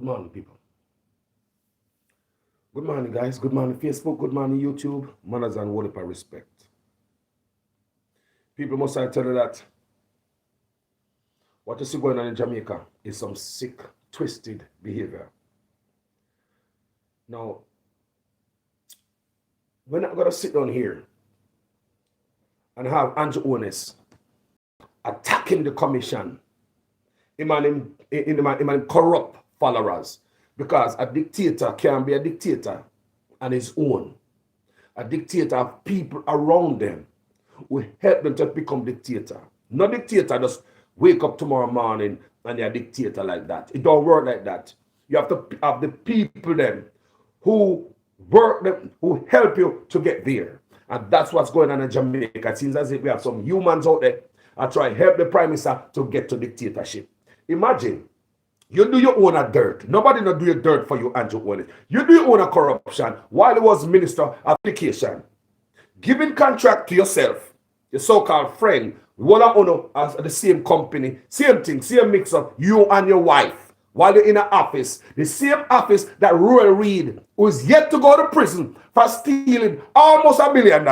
Good morning, people. Good morning, guys. Good morning, Facebook. Good morning, YouTube. Manners and worship and respect. People, must I tell you that what you see going on in Jamaica is some sick, twisted behavior. Now, we're not going to sit down here and have Andrew Holness attacking the commission, in corrupt followers, because a dictator can be a dictator on his own. A dictator have people around them who help them to become dictator. No dictator just wake up tomorrow morning and they're a dictator like that. It don't work like that. You have to have the people then who work them, who help you to get there. And that's what's going on in Jamaica. It seems as if we have some humans out there that try to help the prime minister to get to dictatorship. Imagine, you do your own dirt. Nobody not do your dirt for you, Andrew Holness. You do your own corruption while he was Minister of Education. Giving contract to yourself, your so-called friend, one of as the same company, same thing, same mix-up, you and your wife, while you're in an office, the same office that Roy Reid, who is yet to go to prison for stealing almost $1 billion.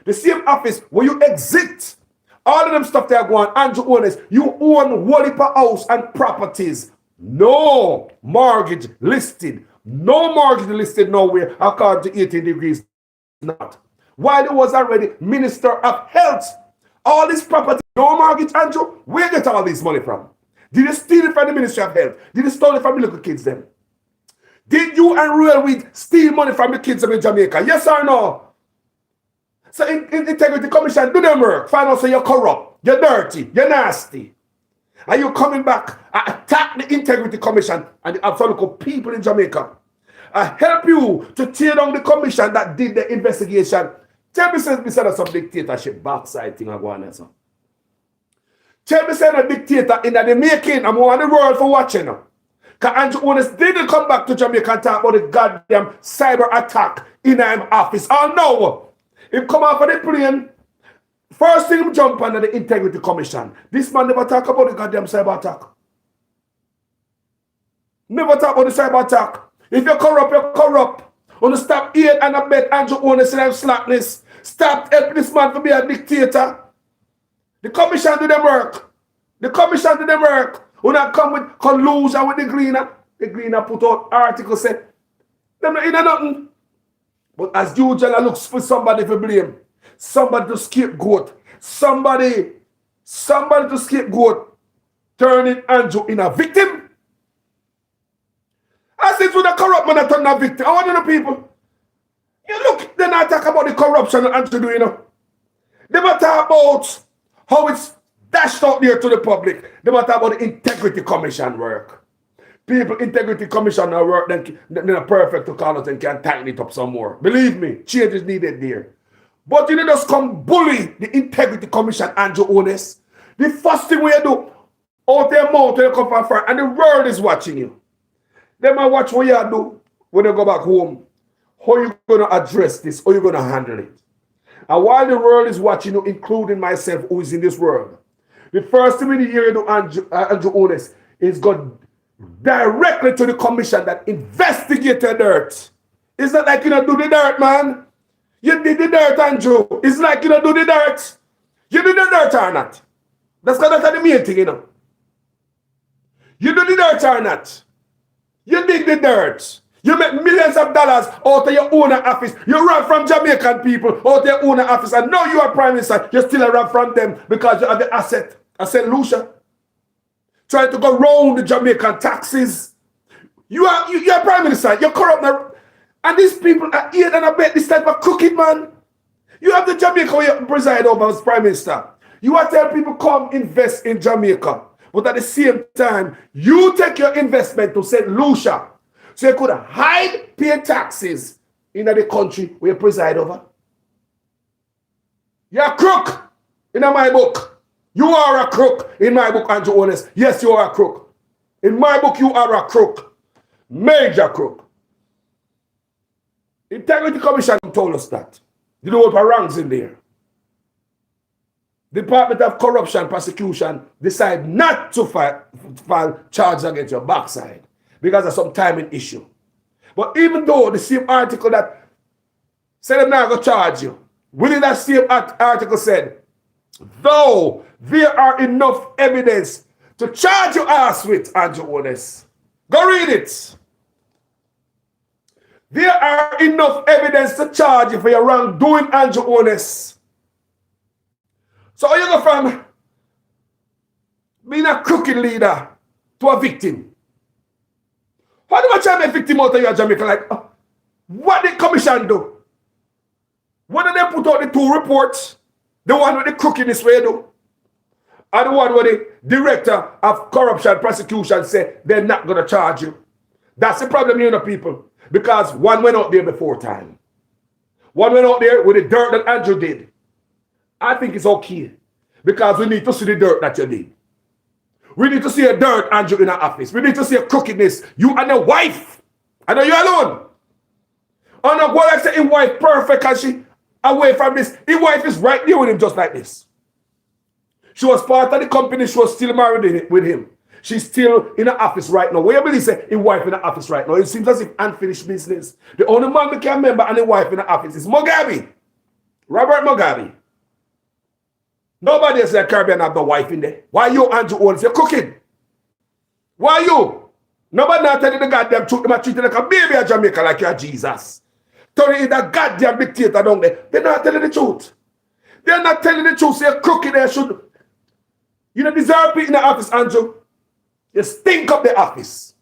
The same office where you exit all of them stuff that are going on, Andrew Holness, you own Walliper House and properties. No mortgage listed. No mortgage listed nowhere according to 18 degrees not. While he was already Minister of Health, all this property, no mortgage, Andrew, where get all this money from? Did you steal it from the Ministry of Health? Did you steal it from the little kids then? Did you and Royal Weed steal money from the kids in Jamaica? Yes or no? So Integrity Commission, do them work. Find out so you're corrupt, you're dirty, you're nasty. Are you coming back? I attack the Integrity Commission and the absolute people in Jamaica. I help you to tear down the commission that did the investigation. Tell me, say some dictatorship backside thing I go on. Tell me, say a dictator in the making. I'm on the world for watching. Because Andrew Holness didn't come back to Jamaica and talk about the goddamn cyber attack in his office. Oh no! He come off of the plane. First thing he jump under the Integrity Commission. This man never talk about the goddamn cyber attack. Never talk about the cyber attack. If you're corrupt, you're corrupt. Want to stop aid and abet Andrew Holness and have slackness. Stop helping this man to be a dictator. The commission do them work. The commission do them work. When I come with collusion with the Greener put out article say, them not in nothing. But as usual, I look for somebody to blame. Somebody to scapegoat. Somebody to scapegoat. Turning Andrew in a victim. As it with a corrupt man that turn a victim. I want to know people. You look, then I talk about the corruption that Andrew doing. They might talk about how it's dashed out there to the public. They might talk about the Integrity Commission work. People, Integrity Commission work, they're not perfect to call it and can tighten it up some more. Believe me, change is needed there. But you need to just come bully the Integrity Commission, Andrew Holness. The first thing we do, out their mouth when you come from far, and the world is watching you. They might watch what you do when you go back home. How you going to address this? How you going to handle it? And while the world is watching you, including myself, who is in this world, the first thing we hear you do, Andrew Holness, is go directly to the commission that investigated the dirt. It's not like you don't do the dirt, man. You did the dirt, Andrew. It's like you don't do the dirt. You do the dirt or not. That's the main thing, you know. You do the dirt or not. You dig the dirt. You make millions of dollars out of your own office. You rob from Jamaican people out of your own office. And now you are prime minister. You still rob from them because you have the asset. I said, Lucia. Trying to go round the Jamaican taxes. You are prime minister. You're corrupt now. And these people are here and abet this type of crooked man. You have the Jamaica where you preside over as prime minister. You are telling people come invest in Jamaica. But at the same time, you take your investment to St. Lucia. So you could hide paying taxes in the country where you preside over. You're a crook in my book. You are a crook in my book, Andrew Holness. Yes, you are a crook. In my book, you are a crook. Major crook. Integrity Commission told us that. You know what ranks in there. Department of Corruption Prosecution decide not to file charges against your backside. because of some timing issue. But even though the same article that said I'm not going to charge you, within that same article said, though there are enough evidence to charge your ass with, Andrew Holness. Go read it. There are enough evidence to charge you for your wrongdoing, Andrew Holness. So how you go from being a crooked leader to a victim? How do I try to make a victim out of you, Jamaica? Like, what did commission do? What did they put out the two reports? The one with the crookedness way do? And the one where the director of corruption prosecution said they're not going to charge you. That's the problem, you know, people. Because one went out there before time. One went out there with the dirt that Andrew did. I think it's okay. Because we need to see the dirt that you did. We need to see a dirt, Andrew, in our office. We need to see a crookedness. You and your wife. I know you alone. And not what I say, his wife perfect and she away from this. His wife is right there with him just like this. She was part of the company. She was still married with him. She's still in the office right now. Where you believe say his wife in the office right now? It seems as if unfinished business. The only man we can remember and the wife in the office is Mugabe. Robert Mugabe. Nobody else in the Caribbean have no wife in there. Why you, Andrew Holness? You're cooking. Why you? Nobody not telling the goddamn truth. They're treating like a baby in Jamaica like you're Jesus. Turning in that goddamn dictator down there. They're not telling the truth. They're not telling the truth. So you're crooked there. You don't deserve to be in the office, Andrew. You stink up the office.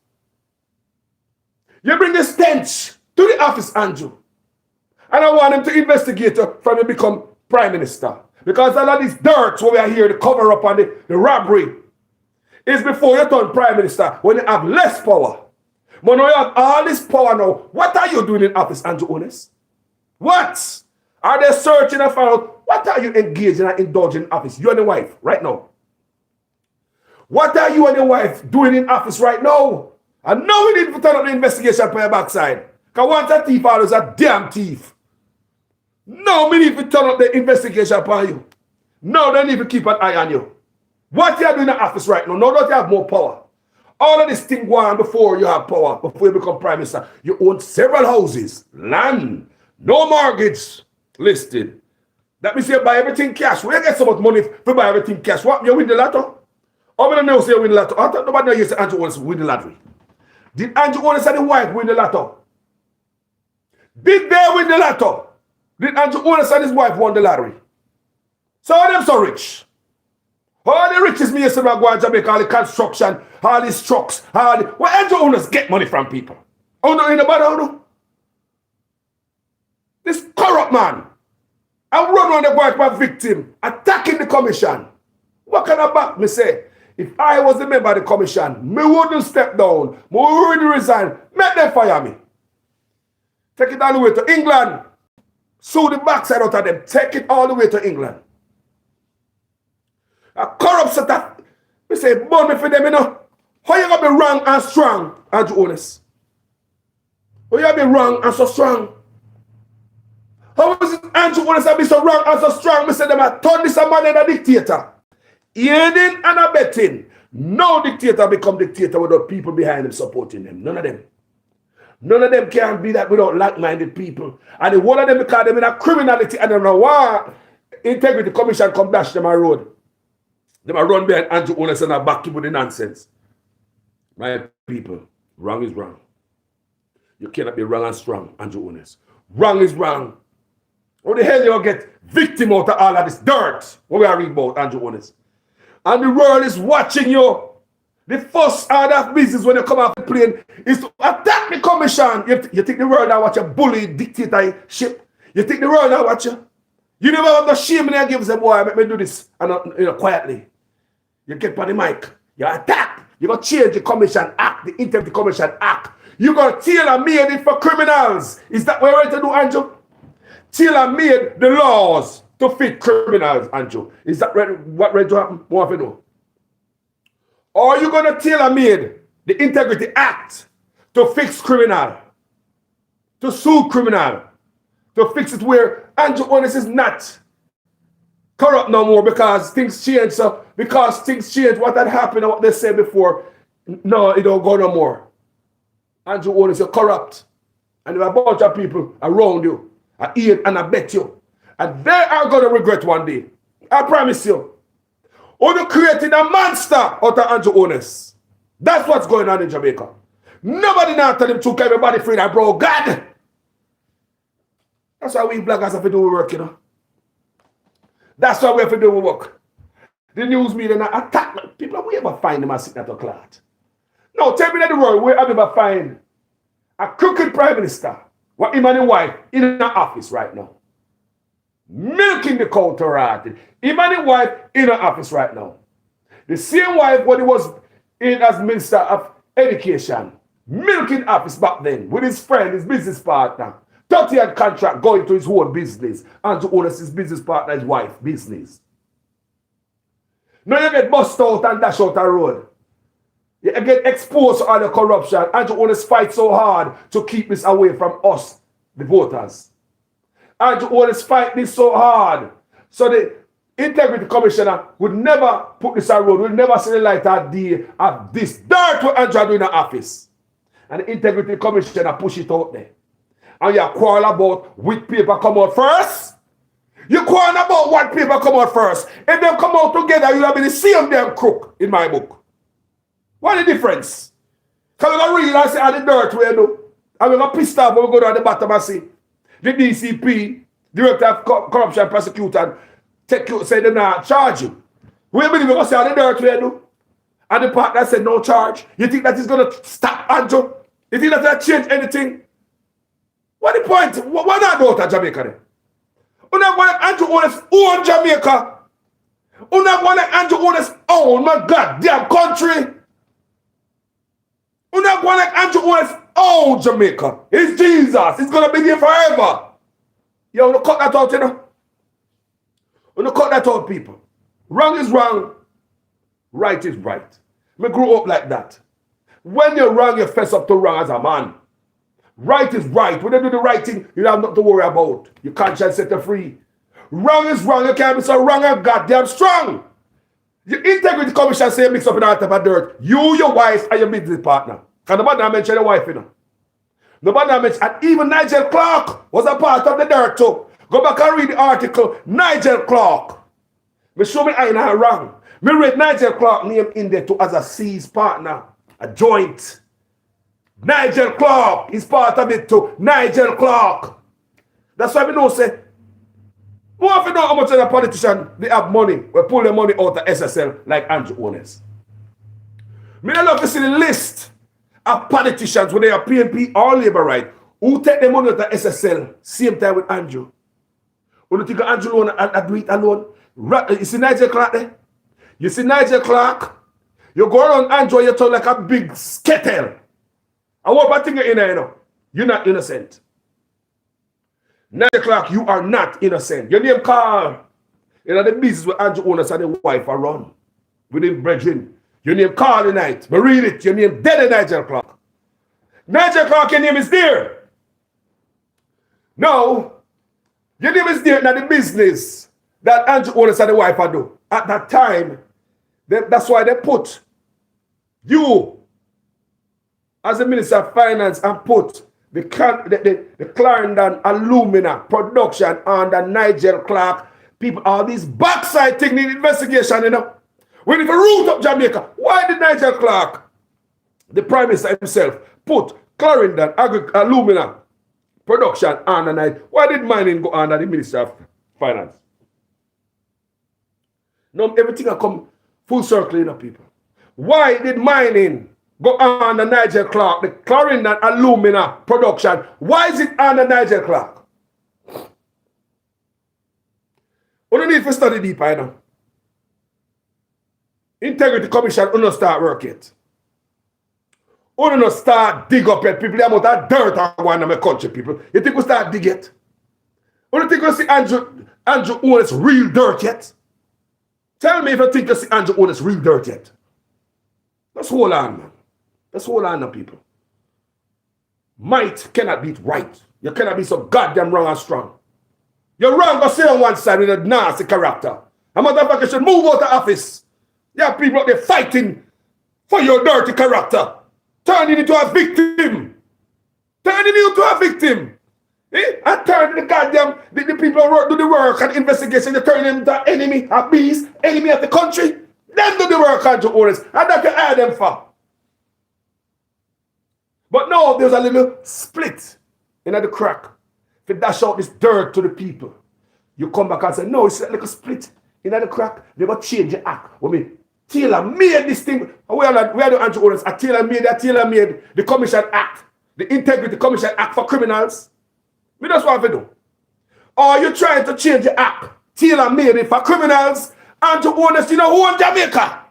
You bring the stench to the office, Andrew. And I want him to investigate from you become prime minister. Because a lot of these dirt what we are here, the cover up and the robbery, is before you turn prime minister when you have less power. But now you have all this power now. What are you doing in office, Andrew Holness? What? Are they searching and find out what are you engaging and indulging in office? You and the wife right now. What are you and your wife doing in office right now? And now we need to turn up the investigation for your backside. Because once a thief, always a damn thief. Now we need to turn up the investigation upon you. Now they need to keep an eye on you. What you are doing in the office right now, now that you have more power. All of this thing going on before you have power, before you become prime minister. You own several houses, land, no mortgage listed. That means you buy everything cash. Where you get so much money to buy everything cash? What, you win the lotto? How many know say you win the lotto? I thought nobody knows you say Andrew Holness win the lottery. Did Andrew Holness and his wife win the lotto? Did they win the lotto? Did Andrew Holness and his wife won the lottery? So are them so rich? All the riches me used to go to Jamaica, all the construction, all these trucks, all the... Well, Andrew Holness get money from people. Oh no, anybody, oh no? This corrupt man. I run on the wife by victim, attacking the commission. What can I back me say? If I was a member of the commission, me wouldn't step down. Me wouldn't resign. Make them fire me. Take it all the way to England. Sue the backside out of them. Take it all the way to England. A corrupt set of... We say, burn me for them, you know. How you gonna be wrong and strong, Andrew Holness? How you gonna be wrong and so strong? How is it Andrew Holness be so wrong and so strong? Me say them a turn this a man in a dictator. Aiding and abetting. No dictator become dictator without people behind him supporting them. None of them. None of them can be that without like-minded people. And the one of them because them in a criminality and them know why Integrity Commission come dash them a road. Them a run behind Andrew Holness and a back to with the nonsense. My people, wrong is wrong. You cannot be wrong and strong, Andrew Holness. Wrong is wrong. How the hell you get victim out of all of this dirt? What we are reading about, Andrew Holness? And the world is watching you. The first order of business when you come off the plane is to attack the commission. You think the world now watch a bully dictatorship? You think the world now watch you? You never have no shame in there give them, boy, make me do this and quietly. You get on the mic. You attack. You're going to change the Commission Act, the Integrity Commission Act. You're going to tailor-made it for criminals. Is that what you're ready to do, Andrew? Tailor-made the laws to fit criminals, Andrew. Is that what ready to happen? More of you know. Or are you going to tailor-made the Integrity Act to fix criminal, to sue criminal, to fix it where Andrew Holness is not corrupt no more because things change. So because things change, what had happened and what they said before, no, it don't go no more. Andrew Holness, you're corrupt. And there are a bunch of people around you. I eat and I bet you. And they are going to regret one day. I promise you. Or you creating a monster out of Andrew Holness. That's what's going on in Jamaica. Nobody now tell him to keep everybody free that bro. God! That's why we bloggers have to do work, you know. That's why we have to do work. The news media now attack people. We ever find them as sitting at a cloud? No, tell me that the world where have ever find a crooked prime minister, what him and his wife in an office right now. Milking the cow to rot. Him and his wife in an office right now. The same wife when he was in as Minister of Education. Milking office back then with his friend, his business partner. 30-year contract going to his own business. And to own his business partner, his wife business. Now you get bust out and dash out the road. You get exposed to all the corruption. Andrew Holness fight so hard to keep this away from us, the voters. Andrew Holness fight this so hard. So the Integrity Commissioner would never put this on road, would never see the light of day of this dirt what Andrew do in the office. And the Integrity Commissioner push it out there. And you quarrel about which paper come out first. You quarrel about what paper come out first. If they come out together, you'll be the same damn crook in my book. What is the difference? Because we're going to read and say, the dirt we do. And we're going to piss off when we go down the bottom and see the DCP, Director of Corruption Prosecutor, take you, say they're not charge you. We believe we're going to say the dirt we do. And the partner said no charge. You think that is going to stop Andrew? You think that will change anything? What the point? Why not go to Jamaica then? You're not going to Andrew Holness own Jamaica. You're not going to Andrew Holness own my goddamn country. You're not going to Andrew Holness own Jamaica. It's Jesus. It's going to be there forever. You want to cut that out, you know? You want to cut that out, people. Wrong is wrong. Right is right. We grew up like that. When you're wrong, you fess up to wrong as a man. Right is right. When you do the right thing, you have nothing to worry about. Your conscience set you free. Wrong is wrong. You can't be so wrong and goddamn strong. Your Integrity Commission say mix up in all type of dirt. You, your wife, and your business partner. Because nobody mention your wife, you know. Nobody mention, and even Nigel Clark was a part of the dirt too. Go back and read the article. Nigel Clark. Me show me I not wrong. Me read Nigel Clark name in there too as a seized partner. A joint. Nigel Clark is part of it too. Nigel Clark. That's why we don't say, more if you know how much of a politician they have money, we pull the money out of SSL like Andrew Holness. Me I love to see the list of politicians when they are PNP or Labour right who take the money out of SSL same time with Andrew. When you think of Andrew alone and do it alone, you see Nigel Clark there? You see Nigel Clark? You go around Andrew, you talk like a big skittle. And what about thing you're in there, you know? You're not innocent. Nigel Clark, you are not innocent. Your name Carl. You know the business with Andrew Holness and the wife are run. With him brethren. Your name Carl tonight. But read it. Your name dead Nigel Clark. Nigel Clark, your name is there. No. Your name is there in the business that Andrew Holness and the wife are do. At that time, that's why they put you as the Minister of Finance and put the Clarendon Alumina production under Nigel Clark. People, all these backside thing need investigation, you know. When if you root up Jamaica, why did Nigel Clark, the Prime Minister himself, put Clarendon Alumina production under Nigel? Why did mining go under the Minister of Finance? Now everything will come full circle, you know, people. Why did mining go under Nigel Clark, the Clarendon Alumina production? Why is it under Nigel Clark? We don't need to study deep, you know. Integrity Commission will not start work yet. We don't not start dig up yet, people. They have that dirt on one of my country, people. You think we start dig yet? We don't think we see Andrew Holness real dirt yet? Tell me if you think you see Andrew Holness real dirt yet. Let's hold on, man. Let's hold on now, people. Might cannot beat right. You cannot be so goddamn wrong and strong. You're wrong, but stay on one side with a nasty character. A motherfucker should move out of office. You have people out there fighting for your dirty character. Turning into a victim Turning you to a victim. And turn the goddamn the people who do the work and investigation, they turn them to enemy, a beast, enemy of the country. Them do the work, Andrew Owens. And that you hire them for. But no, there's a little split in the crack. If you dash out this dirt to the people, you come back and say, no, it's like a split in the crack. They got change the act. When me Taylor made this thing. We are the Andrew Owens. Taylor made the Commission Act, the Integrity Commission Act for criminals. We just want to do. Or you trying to change the act. Taylor made it for criminals. Andrew Owens, you know who in Jamaica?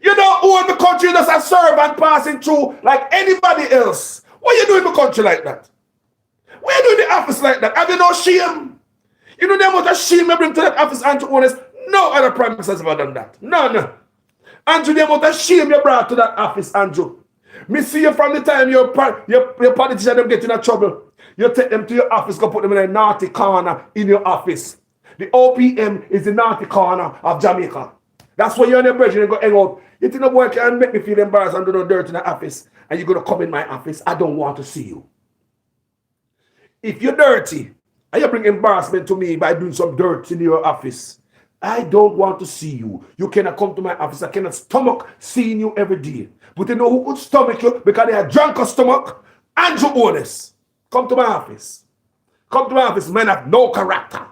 You don't own the country just a servant passing through like anybody else. What you doing in the country like that? Why you doing the office like that? Have you no shame? You know the amount of shame you bring to that office, Andrew Owens? No other prime minister has ever done that. No. Andrew, the amount of shame you brought to that office, Andrew. Me see you from the time your politician them get in trouble. You take them to your office, go put them in a naughty corner in your office. The OPM is the naughty corner of Jamaica. That's where you're on your bridge and go hang out. You think a boy can make me feel embarrassed and do no dirt in the office, and you're going to come in my office. I don't want to see you. If you're dirty, and you bring embarrassment to me by doing some dirt in your office, I don't want to see you. You cannot come to my office. I cannot stomach seeing you every day. But you know who could stomach you because they have drunk a stomach? Andrew Owens. Come to my office. Come to my office. Men have no character.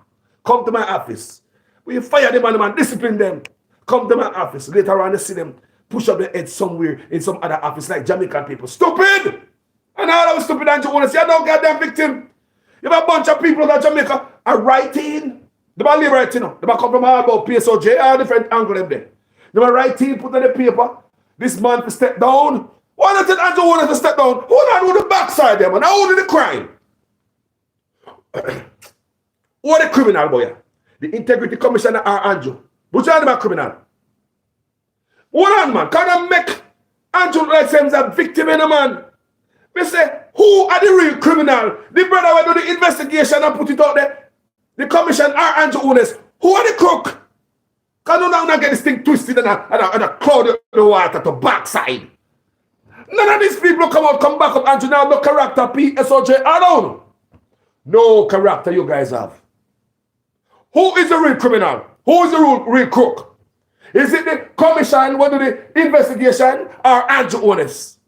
Come to my office. We fire them and discipline them. Come to my office. Later on, you see them push up their head somewhere in some other office like Jamaican people. Stupid! And all those stupid Andrew Owens. You're no goddamn victim. You have a bunch of people that Jamaica are writing. They might live writing. They might come from all about PSOJ, all different angles them there. They might writing, put on the paper. This man to step down. Why not tell Andrew Owens to step down? Who not do the backside them? And how do the crime? What the criminal boy? The Integrity Commissioner are Andrew. Which are the criminal? Hold on, man. Can I make Andrew like him as a victim in a man? We say, who are the real criminal? The brother will do the investigation and put it out there. The commission are Andrew Owens. Who are the crook? Can you not get this thing twisted and a cloud the water to backside? None of these people come back up Andrew now, no character, PSOJ alone. No character you guys have. Who is the real criminal? Who is the real crook? Is it the commission who do the investigation or Andrew Owens?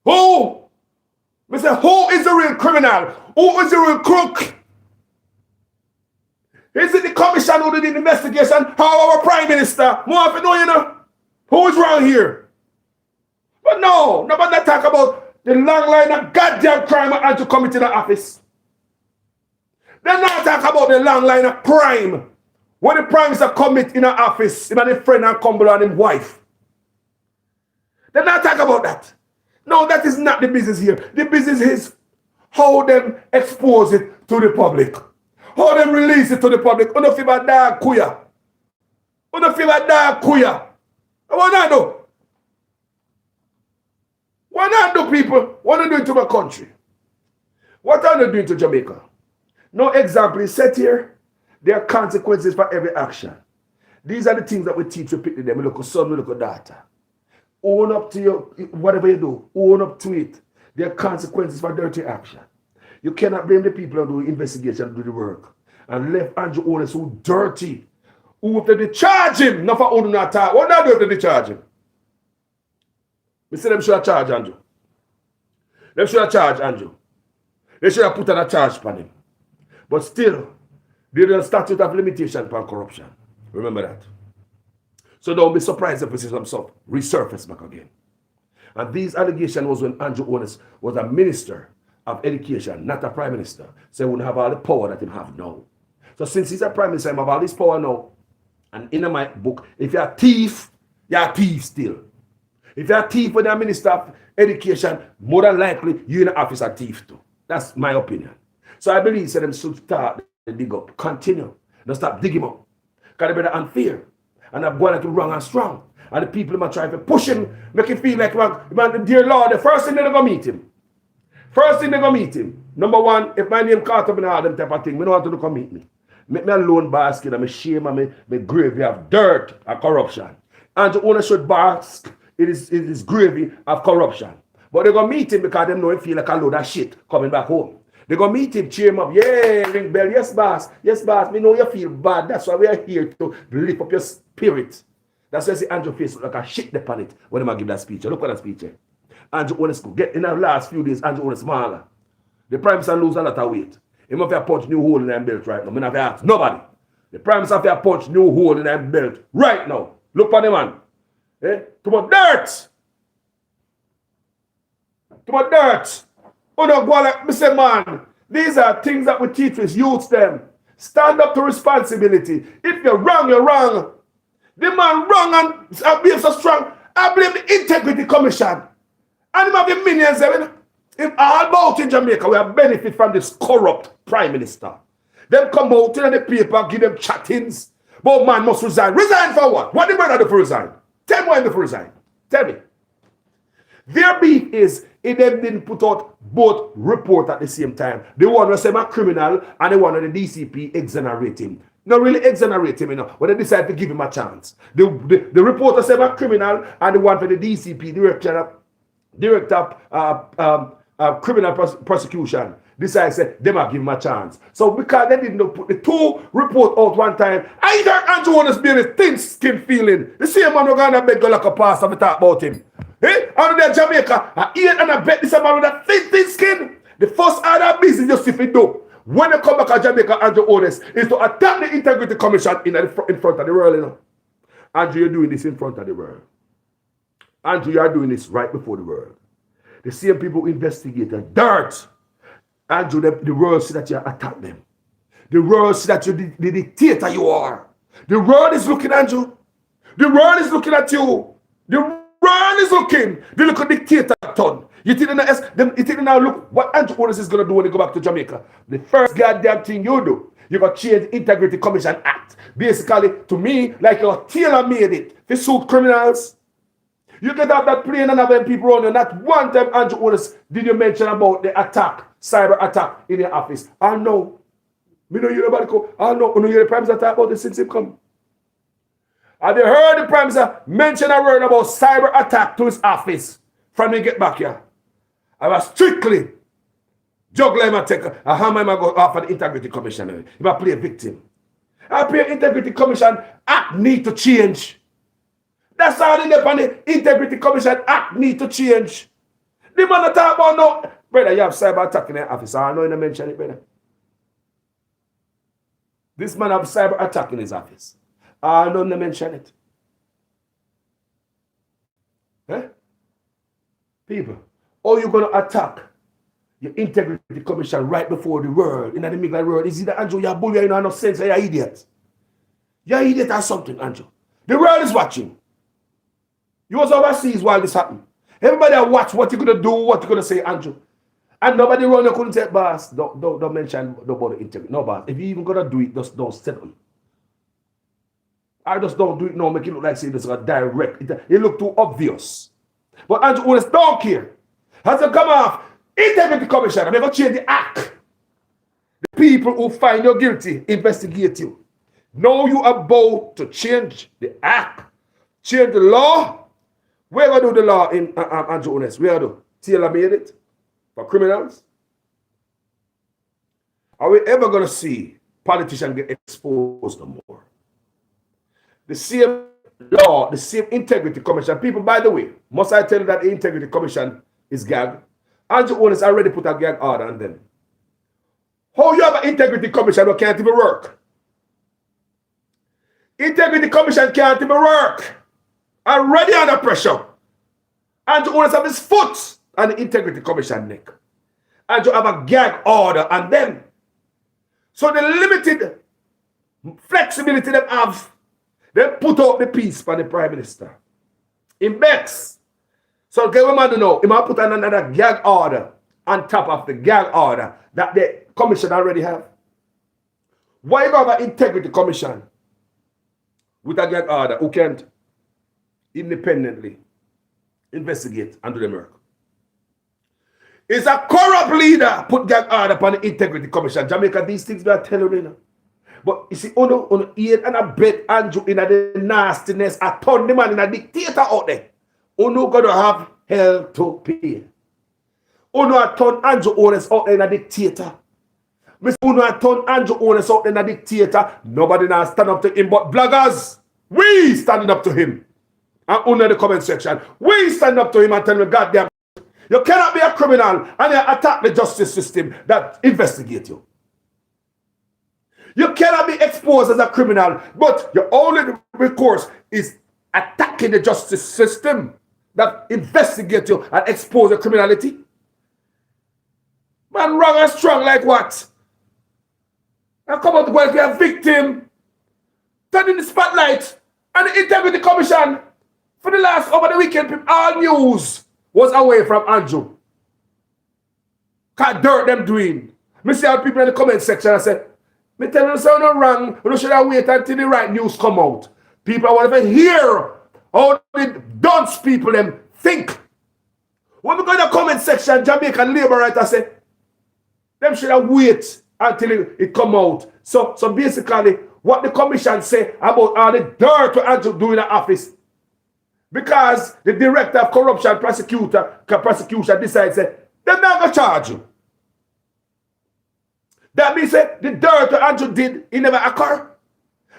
Who? We say, who is the real criminal? Who is the real crook? Is it the commission who did the investigation? How our prime minister? More of it, no, you know. Who is wrong here? But no, nobody talk about the long line of goddamn crime Andrew committed in the office. They're not talk about the long line of crime. When the prime minister commit in an office, him and his friend and Cumberland and his wife. They're not talk about that. No, that is not the business here. The business is how them expose it to the public. How them release it to the public. Uno feel about dog kuya. Uno feel about dog kuya. What not do? What not do, people? What are they doing to my country? What are they doing to Jamaica? No example is set here. There are consequences for every action. These are the things that we teach repeatedly. Them. We look at son, we look at daughter. Own up to your, whatever you do, own up to it. There are consequences for dirty action. You cannot blame the people who do investigation and do the work. And left Andrew Owens who dirty. Who if they charge him, not for owning that time. What not do if they charge him? We say them should have charged Andrew. Them should have charged Andrew. They should have put on a charge upon him. But still, there is a statute of limitation upon corruption. Remember that. So don't be surprised if we see some stuff resurface back again. And these allegations was when Andrew Owens was a minister of education, not a prime minister. So he wouldn't have all the power that he have now. So since he's a prime minister, he have all this power now. And in my book, if you're a thief still. If you're a thief when you're a minister of education, more than likely you're in the office a thief too. That's my opinion. So I believe that them should start the dig up. Continue. Don't stop digging up. Because they're unfair. And I'm going like wrong and strong. And the people might try to push him, make him feel like, man, dear Lord, the first thing they're going to meet him. First thing they're going to meet him. Number one, if my name caught up in all them type of thing, we don't want to come meet me. Make me a lone basket and my shame and my gravy of dirt and corruption. And the owner should bask in his gravy of corruption. But they're going to meet him because they know he feel like a load of shit coming back home. They're going to meet him, cheer him up. Yeah, ring bell. Yes, boss. Yes, boss. We know you feel bad. That's why we are here to lift up your spirit. That's why I say Andrew face like a shit upon it when I give that speech. Look at that speech. Andrew Onesco. Get in the last few days, Andrew Ones smaller. The Prime Minister lose a lot of weight. He must have punch new hole in that belt right now. I have to ask nobody. The Prime Minister have punch new hole in that belt right now. Look for the man. Eh? Too much dirt. Too much dirt. Oh no, go like me say, man. These are things that we teach with youths them. Stand up to responsibility. If you're wrong, you're wrong. The man wrong and be so strong. I blame the Integrity Commission. And him have the minions there. If all about in Jamaica, we have benefit from this corrupt Prime Minister. Them come out in the paper, give them chattings. But man must resign. Resign for what? What the man have to resign? Tell me why they resign. Tell me. Their beef is if they didn't put out both reports at the same time. The one was a criminal and the one of the DCP exonerate him. Not really exonerate him, you know, but they decide to give him a chance. The reporter said a criminal and the one for the DCP, director of criminal prosecution, decided to say they might give him a chance. So because they didn't put the two report out one time, I heard Andrew Ones be a thin skin feeling. The same man who going to beg like a pass and talk about him. Eh? Out there Jamaica, I eat and I bet this man with a thin skin. The first order of business just if it do. When they come back to Jamaica, Andrew Ones is to attack the Integrity Commission in front of the world, you know. Andrew, you're doing this in front of the world. Andrew, you are doing this right before the world. The same people who investigate the dirt. Andrew, the world see that you attack them. The world see that you're the dictator you are. The world is looking, Andrew. The world is looking at you. The world is looking. They look at dictator ton. You think now look what Andrew Ones is going to do when he go back to Jamaica. The first goddamn thing you do, you're going to change the Integrity Commission Act. Basically, to me, like you're tailor-made it to suit criminals. You get out that plane and have them people around you. Not one time, Andrew Ones, did you mention about the attack, cyber attack in your office? I know. Me know you nobody go. I know. You know the Prime Minister talk about this since he come. Have you heard the Prime Minister mention a word about cyber attack to his office from he get back here? I was strictly juggler him and take how am I go after the Integrity Commission? If I play a victim. I play Integrity Commission Act need to change. That's all the Integrity Commission Act need to change. The man that talk about no, brother, you have cyber attack in the office. I know you mention it, brother. This man have cyber attack in his office. I know you mention it. Eh? People, how you going to attack your Integrity Commission right before the world, in the middle of the world? Is it that Andrew, you're a bully, you know no sense, you're an idiot. You're an idiot or something, Andrew. The world is watching. You was overseas while this happened. Everybody watch what you're going to do, what you're going to say, Andrew. And nobody run you couldn't say, boss, don't mention about the Integrity. No, boss. If you even going to do it, just don't settle. I just don't do it now, make it look like say this is a direct. It look too obvious. But Andrew Ones don't care. Has to come off. Integrity Commission, I'm going to change the act. The people who find you guilty, investigate you. Now you are about to change the act. Change the law. We're going to do the law in Andrew Ones. We're going to do tailor-made it for criminals. Are we ever going to see politicians get exposed no more? The same law, the same Integrity Commission. People, by the way, must I tell you that the Integrity Commission is gag? Andrew Ones already put a gag order on them. How you have an Integrity Commission that can't even work? Integrity Commission can't even work. Already under pressure. Andrew Ones have his foot on the Integrity Commission neck. Andrew have a gag order on them. So the limited flexibility they have, they put out the peace for the Prime Minister. In Bex. So get what man to know, he might put on another gag order on top of the gag order that the commission already have. Why you have an Integrity Commission with a gag order who can't independently investigate and do the work? It's a corrupt leader put gag order upon the Integrity Commission. Jamaica, these things we are telling you. But you see, on ear and a bet Andrew in the nastiness, I turn the man in a dictator out there. Uno gonna have hell to pay. Uno a turn Andrew Holness out in a dictator. Miss Uno a turn Andrew Holness out in a dictator. Nobody now stand up to him but bloggers. We standing up to him. And under the comment section, we stand up to him and tell him, goddamn, you cannot be a criminal and you attack the justice system that investigate you. You cannot be exposed as a criminal, but your only recourse is attacking the justice system that investigate you and expose your criminality. Man, wrong and strong like what? And come out to go be a victim, turn in the spotlight, and the Integrity Commission for the last over the weekend, all news was away from Andrew. Can't dirt them doing. Me see how people in the comment section I say, me tell them so no wrong, we should have wait until the right news come out. People want to hear how the dunce people them think. When we go in the comment section, Jamaican labor writers say, them should have wait until it come out. So basically, what the commission say about all the dirt what Andrew do in the office, because the director of corruption prosecution decides that they're not going to charge you. That means that the dirt that Andrew did, it never occurred.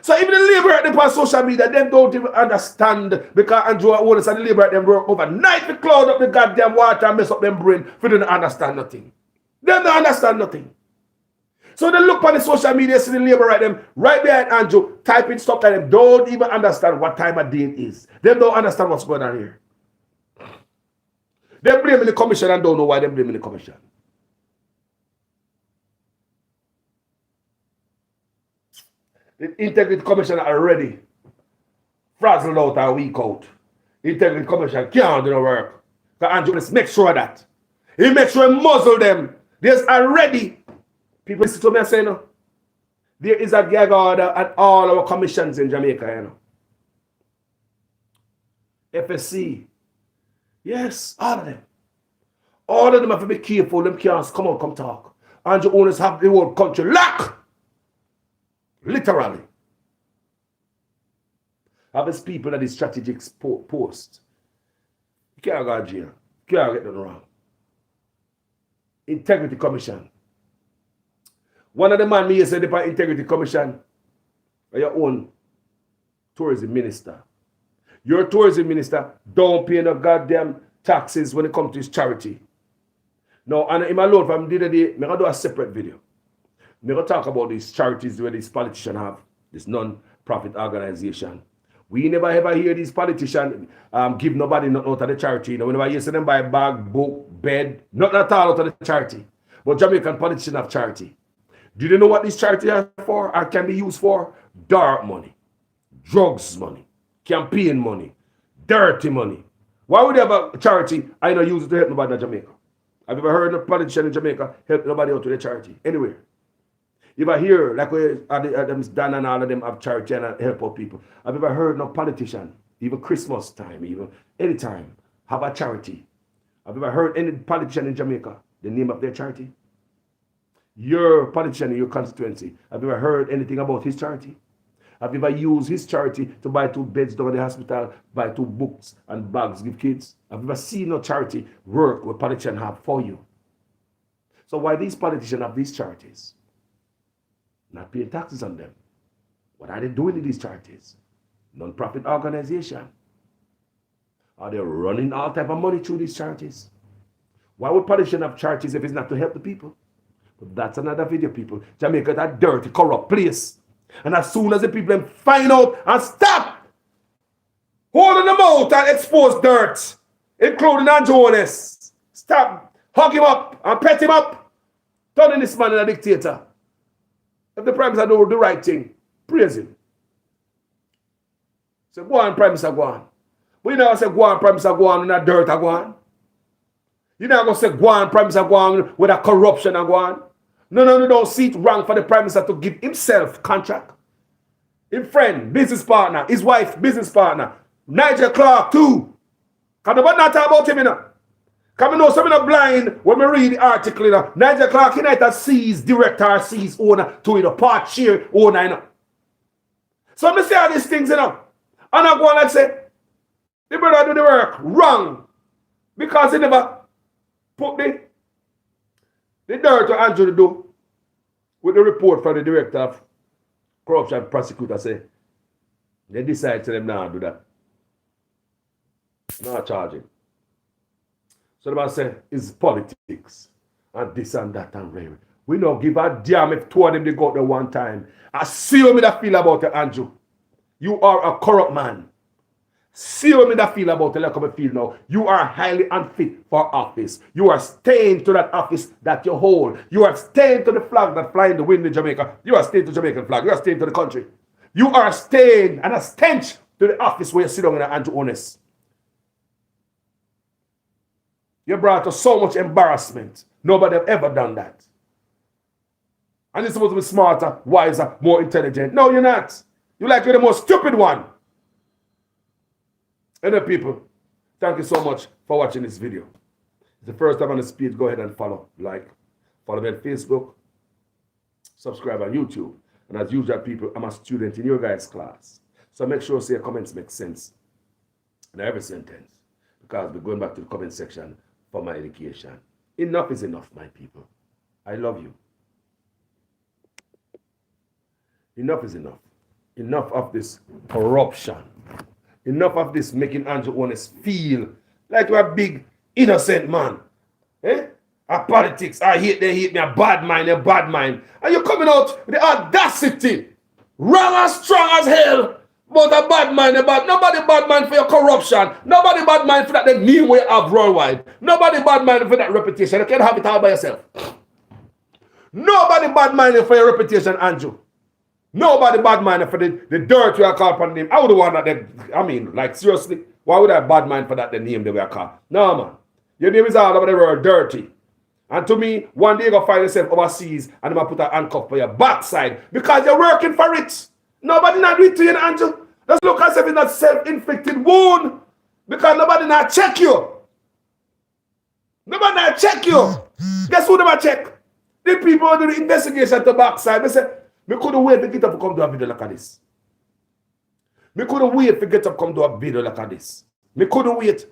So even the labor at them on social media, them don't even understand, because Andrew Holness and the labor at them work overnight to cloud up the goddamn water and mess up them brain for them to understand nothing. They don't understand nothing. So they look on the social media, see the labor at them right behind Andrew, typing stuff that them don't even understand what time of day it is. They don't understand what's going on here. They blame the commission and don't know why they blame the commission. The Integrity Commission already frazzled out a week out. The Integrity Commission can't do no work. Because Andrew must make sure that. He makes sure he muzzle them. There's already, people listen to me and say, no, there is a gag order at all our commissions in Jamaica, you know. FSC. Yes, all of them. All of them have to be careful. Them can't come on, come talk. Andrew Holness have the whole country locked. Literally. Have his people at the strategic post. You can't go to jail. You can't get nothing wrong. Integrity Commission. One of the man me said the Integrity Commission are your own tourism minister. Your tourism minister don't pay no goddamn taxes when it comes to his charity. Now, and in my Lord, from the other day, I'm going to do a separate video. I'm going to talk about these charities where these politicians have, this non-profit organization. We never ever hear these politicians give nobody nothing out of the charity. You know, whenever you see them buy bag, book, bed, not at all out of the charity. But Jamaican politicians have charity. Do you know what these charities are for or can be used for? Dark money, drugs money, campaign money, dirty money. Why would they have a charity? I don't use it to help nobody in Jamaica. Have you ever heard of a politician in Jamaica help nobody out with their charity? Anywhere. If I hear, like where Dan and all of them have charity and help out people. Have you ever heard no politician, even Christmas time, even any time, have a charity? Have you ever heard any politician in Jamaica, the name of their charity? Your politician in your constituency, have you ever heard anything about his charity? Have you ever used his charity to buy 2 beds down at the hospital, buy 2 books and bags, give kids? Have you ever seen no charity work what politicians have for you? So why these politicians have these charities? Not paying taxes on them. What are they doing in these charities? Non-profit organization. Are they running all type of money through these charities? Why would politicians have charities if it's not to help the people? But that's another video, people. Jamaica is a dirty, corrupt place. And as soon as the people find out and stop holding them out and expose dirt, including Andrew Holness, stop, hug him up and pet him up, turning this man into a dictator. If the Prime Minister do the right thing, praise him. So go on, Prime Minister, go on. But you know, I say go on, Prime Minister, go on, in that dirt, go on. You're not going to say go on, Prime Minister, go on, with a corruption, go on. No, don't see it wrong for the Prime Minister to give himself contract. His friend, business partner, his wife, business partner, Nigel Clark too. Can nobody not talk about him, you know? Can we know something not blind when we read the article, you know? Nigel Clark United sees director, sees owner to the part share owner, you know? So I say all these things, you know? And I go on and say, the brother do the work wrong because he never put the The dirt to Andrew do with the report from the director of corruption prosecutor say, they decide to them now do that. Not charging. So the man say, it's politics. And this and that and rare. We don't give a damn if two of them they go there one time. I see what me that feel about it, Andrew. You are a corrupt man. See what me that feel about it, like I feel now. You are highly unfit for office. You are staying to that office that you hold. You are staying to the flag that fly in the wind in Jamaica. You are staying to the Jamaican flag. You are staying to the country. You are staying and a stench to the office where you sit down in Andrew Honest. You brought us so much embarrassment. Nobody have ever done that. And you're supposed to be smarter, wiser, more intelligent. No, you're not. You're like you're the most stupid one. Anyway, people, thank you so much for watching this video. It's the first time on this page. Go ahead and follow, follow me on Facebook, subscribe on YouTube. And as usual, people, I'm a student in your guys' class. So make sure your comments make sense in every sentence. Because we're going back to the comment section for my education. Enough is enough, my people. I love you. Enough is enough. Enough of this corruption. Enough of this making Andrew Honest feel like you're a big innocent man. Eh? A politics, I hate me, a bad mind. And you're coming out with the audacity, wrong as strong as hell, but a bad mind, nobody bad mind for your corruption. Nobody bad mind for that the name we have worldwide. Nobody bad mind for that reputation. You can't have it all by yourself. Nobody bad mind for your reputation, Andrew. Nobody bad mind for the dirt you are called upon name. I would want that, like seriously, why would I bad mind for that the name they were called? No, man. Your name is all over the world dirty. And to me, one day you're going to find yourself overseas and they're going to put a handcuff for your backside because you're working for it. Nobody not do it to you, Andrew. Just look as if it's not self-inflicted wound because nobody not check you. Nobody not check you. Guess who never check? The people who do the investigation to backside. They say, me couldn't wait to get up and come to a video like this. Me couldn't wait to get up and come to a video like this. Me couldn't wait.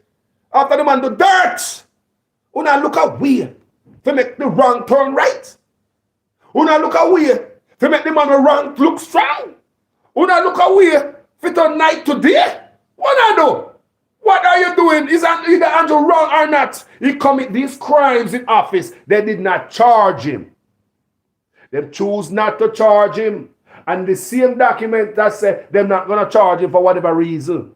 After the man do dirt, una look away to make the wrong turn right. Una look away to make the man wrong look strong. Una look away for tonight to day. What I do? What are you doing? Is either Andrew wrong or not? He commit these crimes in office. They did not charge him. They choose not to charge him. And the same document that say they're not going to charge him for whatever reason.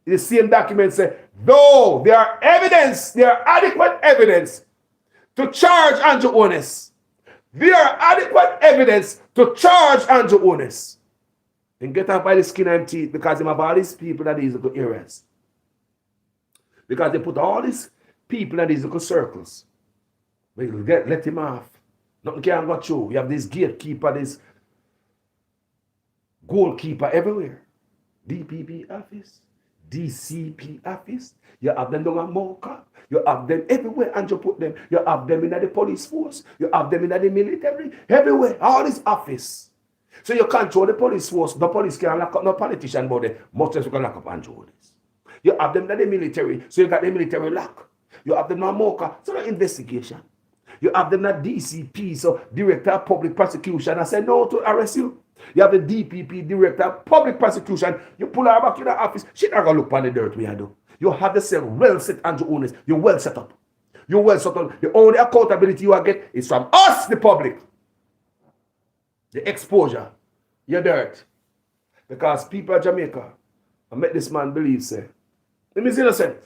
The same document say, though there are evidence, there are adequate evidence to charge Andrew Honest. There are adequate evidence to charge Andrew Honest. And get up by the skin and teeth because they have all these people that these little areas. Because they put all these people in these little circles. Let him off. Nothing can go through. You have this gatekeeper, this goalkeeper everywhere. DPP office, DCP office. You have them down at Mocha. You have them everywhere and you put them. You have them in the police force. You have them in the military. Everywhere. All this office. So you control the police force. The police can't lock up no politician body. Much less you can lock up Andrew Honest. You have them in the military. So you got the military lock. You have them in Mocha. So the investigation. You have them at DCP, so Director of Public Prosecution. I said no to arrest you. You have the DPP, Director of Public Prosecution. You pull her back in the office. She not going to look on the dirt we do. You have yourself well set, Andrew Honest. You're well set up. You're well set up. The only accountability you will get is from us, the public. The exposure. Your dirt. Because people of Jamaica, I met this man believe, say, him is innocent.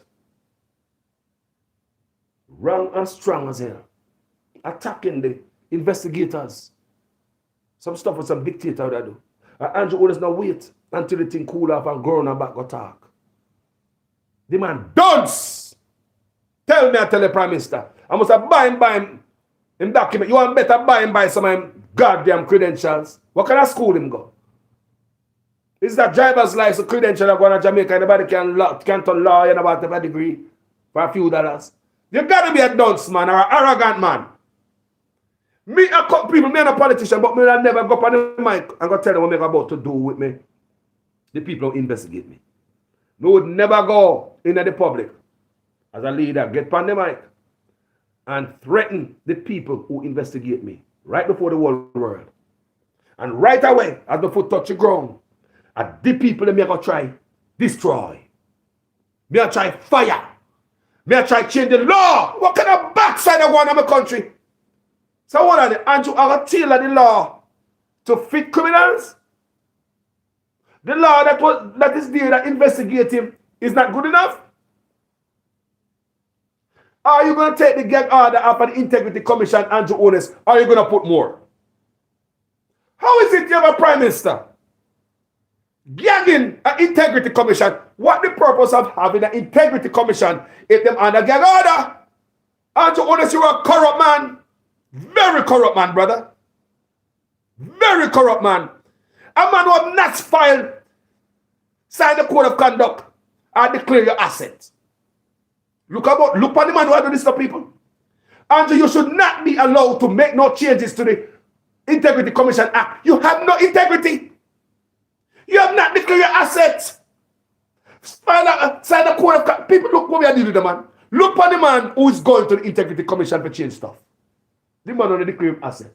Wrong and strong as hell. Attacking the investigators. Some stuff with some dictator that do. Andrew Honest now wait until the thing cool off and grown and back go talk. The man dunce. Tell me, I tell the Prime Minister. I must have buy him document. You want better buy him by some goddamn credentials. What kind of school him go? Is that driver's license credential that go to Jamaica? Anybody can turn lawyer and about a degree for a few dollars. You gotta be a dunce man or an arrogant man. Me a people, me and a politician, but me will never go up on the mic and go tell them what I'm about to do with me. The people who investigate me. Me would never go into the public as a leader, get on the mic and threaten the people who investigate me right before the whole world. And right away, as the foot touch the ground, at the people that me going to try destroy. Me I try fire. Me I try change the law. What kind of backside I want in my country? So what are the Andrew are tailor the law to fit criminals? The law that is there that investigate him is not good enough? Are you going to take the gag order up of the Integrity Commission, Andrew Holness? Or are you going to put more? How is it you have a prime minister gagging an Integrity Commission? What the purpose of having an Integrity Commission if them under gag order? Andrew Holness, you are a corrupt man. Very corrupt man, brother. Very corrupt man. A man who have not filed, sign the code of conduct, and declare your assets. Look on the man who has done this to people. Andrew, you should not be allowed to make no changes to the Integrity Commission Act. You have no integrity. You have not declared your assets. Sign the code of conduct. People, look what we are doing to the man. Look on the man who is going to the Integrity Commission to change stuff. The man on the declared asset.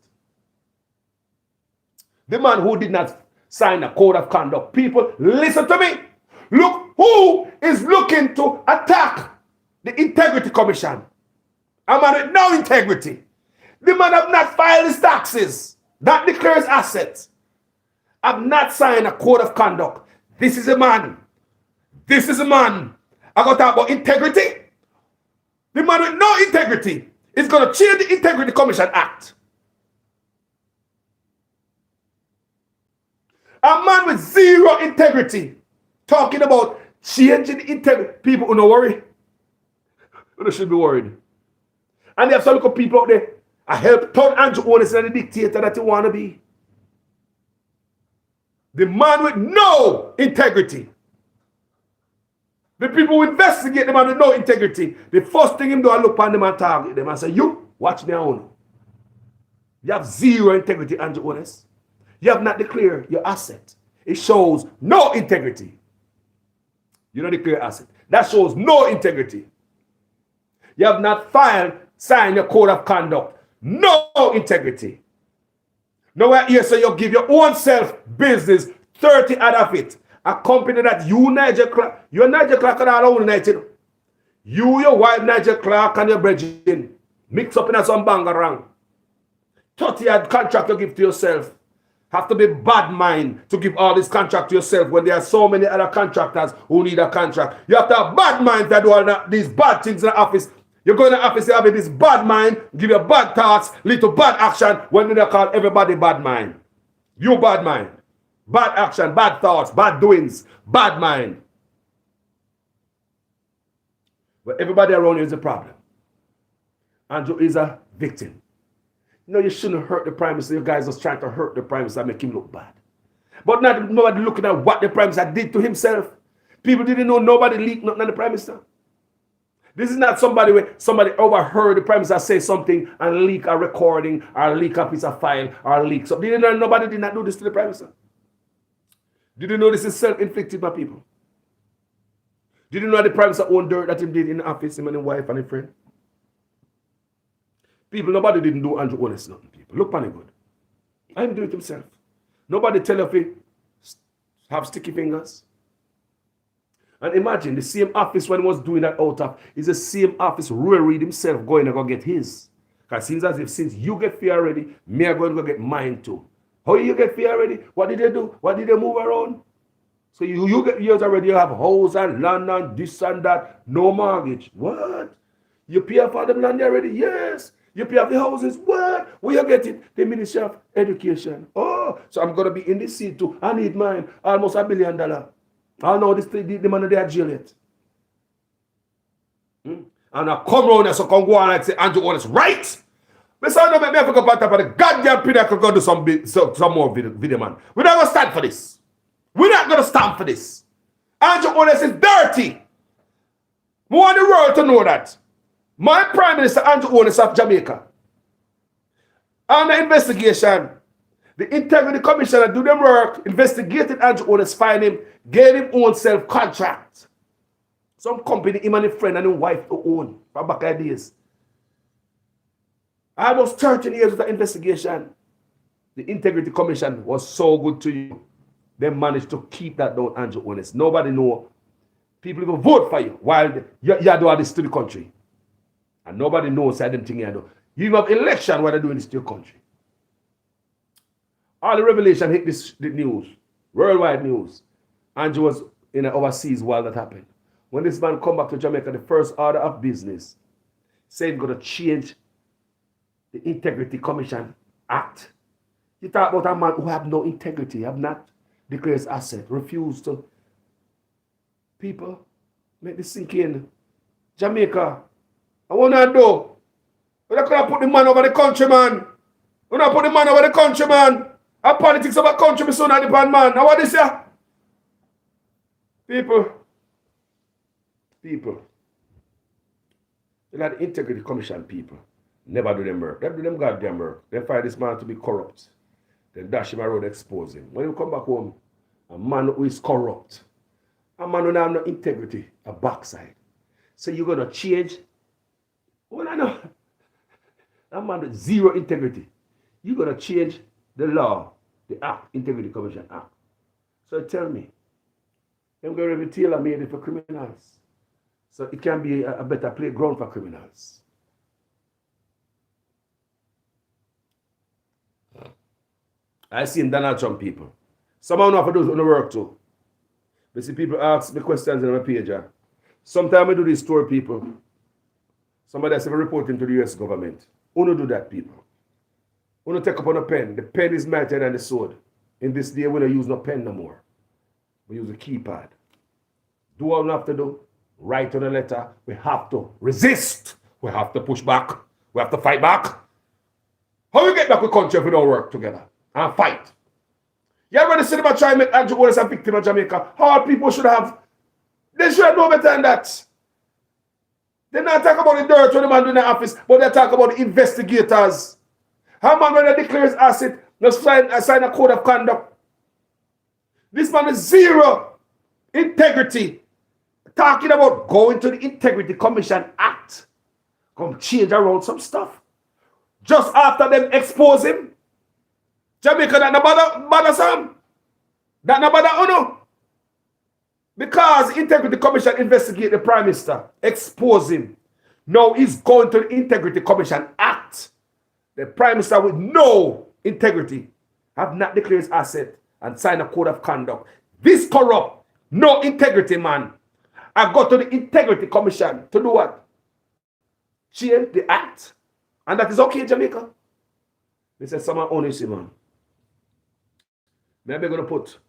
The man who did not sign a code of conduct. People, listen to me. Look who is looking to attack the Integrity Commission. A man with no integrity. The man have not filed his taxes. That declares assets. Have not signed a code of conduct. This is a man. This is a man. I got to talk about integrity. The man with no integrity is going to change the Integrity Commission Act. A man with zero integrity talking about changing the integrity. People who don't worry. Who should be worried. And they have some little people out there. I help turn Andrew Holness into the dictator that you want to be. The man with no integrity. The people who investigate the man with no integrity. The first thing him do, I look on them and target them and say, you, watch me own. You have zero integrity, Andrew Holness. You have not declared your asset. It shows no integrity. You don't declare asset. That shows no integrity. You have not signed your code of conduct. No integrity. Nowhere here, so you give your own self business 30 out of it. A company that you, Nigel Clark, you're Nigel Clark and all United. You, your wife, Nigel Clark, and your brethren mix up in some bangarang. 30 contract you give to yourself. Have to be bad mind to give all this contract to yourself when there are so many other contractors who need a contract. You have to have bad mind to do all these bad things in the office. You go in the office, you have this bad mind, give you bad thoughts, lead to bad action, when they call everybody bad mind. You bad mind. Bad action, bad thoughts, bad doings, bad mind. But everybody around you is a problem. Andrew is a victim. You know, you shouldn't hurt the Prime Minister. You guys are trying to hurt the Prime Minister and make him look bad. But not nobody looking at what the Prime Minister did to himself. People didn't know nobody leaked nothing on the Prime Minister. This is not somebody where somebody overheard the Prime Minister say something and leak a recording or leak a piece of file or leak something. Didn't know nobody did not do this to the Prime Minister. Did you know this is self-inflicted by people? Did you know the Prime Minister owned dirt that he did in the office, him and his wife and his friend? People, nobody didn't do Andrew Holness nothing, people. Look funny good. I didn't do it himself. Nobody tell you if he have sticky fingers. And imagine the same office when he was doing that out of, is the same office Roy Reid himself going to go get his. Because it seems as if since you get fear already, me are going to go get mine too. How you get fear already? What did they do? What did they move around? So you get yours already, you have house and land and this and that, no mortgage. What? You pay for them land already? Yes. You pay off the houses? What? Where you get it? The Ministry of Education. Oh, so I'm going to be in this seat too. I need mine. Almost $1 billion. I know this the man they are jail yet. And I come around and so come go on and say Andrew Holness, right? But so don't make me forget about the goddamn pinnacle go do some more video, man. We're not going to stand for this. We're not going to stand for this. Andrew Holness is dirty. We want the world to know that. My Prime Minister, Andrew Holness of Jamaica, on the investigation, the Integrity Commissioner do them work, investigated Andrew Holness, find him, gave him own self-contract. Some company, him and his friend and his wife to own from back in the days. Almost 13 years of the investigation. The Integrity Commission was so good to you. They managed to keep that down, Andrew Holness. Nobody know. People will vote for you while you do all this to the country. And nobody knows I didn't think you do. You have election while they're doing this to your country. All the revelation hit the news, worldwide news. Andrew was in an overseas while that happened. When this man come back to Jamaica, the first order of business said he's going to change the Integrity Commission Act. You talk about a man who have no integrity, have not declared his asset, refused to. People, make this sink in. Jamaica, I want to do. We're not going to put the man over the country, man. We're not put the man over the country, man. Our politics over the country, so not depend, man. Now what is here? People. They're not the Integrity Commission people. Never do them work. They do them goddamn work. They find this man to be corrupt. Then dash him around, expose him. When you come back home, a man who is corrupt, a man who have no integrity, a backside. So you're going to change? Well, I know. A man with zero integrity. You're going to change the law, the Act, Integrity Commission Act. So tell me, I'm going to be tailor-made it for criminals. So it can be a better playground for criminals. I seen Donald Trump people. Some of them have to do the work too. But see, people ask me questions on my page. Sometimes I do these story people. Somebody has ever reporting to the US government. Who don't do that, people? Who don't take up on a pen? The pen is mightier than the sword. In this day, we don't use no pen no more. We use a keypad. Do what we have to do. Write on a letter. We have to resist. We have to push back. We have to fight back. How we get back to the country if we don't work together and fight? You ever see them try to make Andrew Holness a victim of Jamaica? How people should have. They should have no better than that. They not talk about the dirt when the man do in the office, but they talk about the investigators. How man when they declare his asset, must sign a code of conduct. This man is zero integrity. Talking about going to the Integrity Commission Act. Come change around some stuff. Just after them expose him. Jamaica that no bother Sam. That no bother Uno. Because the Integrity Commission investigate the Prime Minister, expose him. Now he's going to the Integrity Commission Act. The Prime Minister with no integrity have not declared his asset and signed a code of conduct. This corrupt, no integrity man. I go to the Integrity Commission to do what? Change the act. And that is okay, Jamaica. They said, someone honest, man. Maybe going to put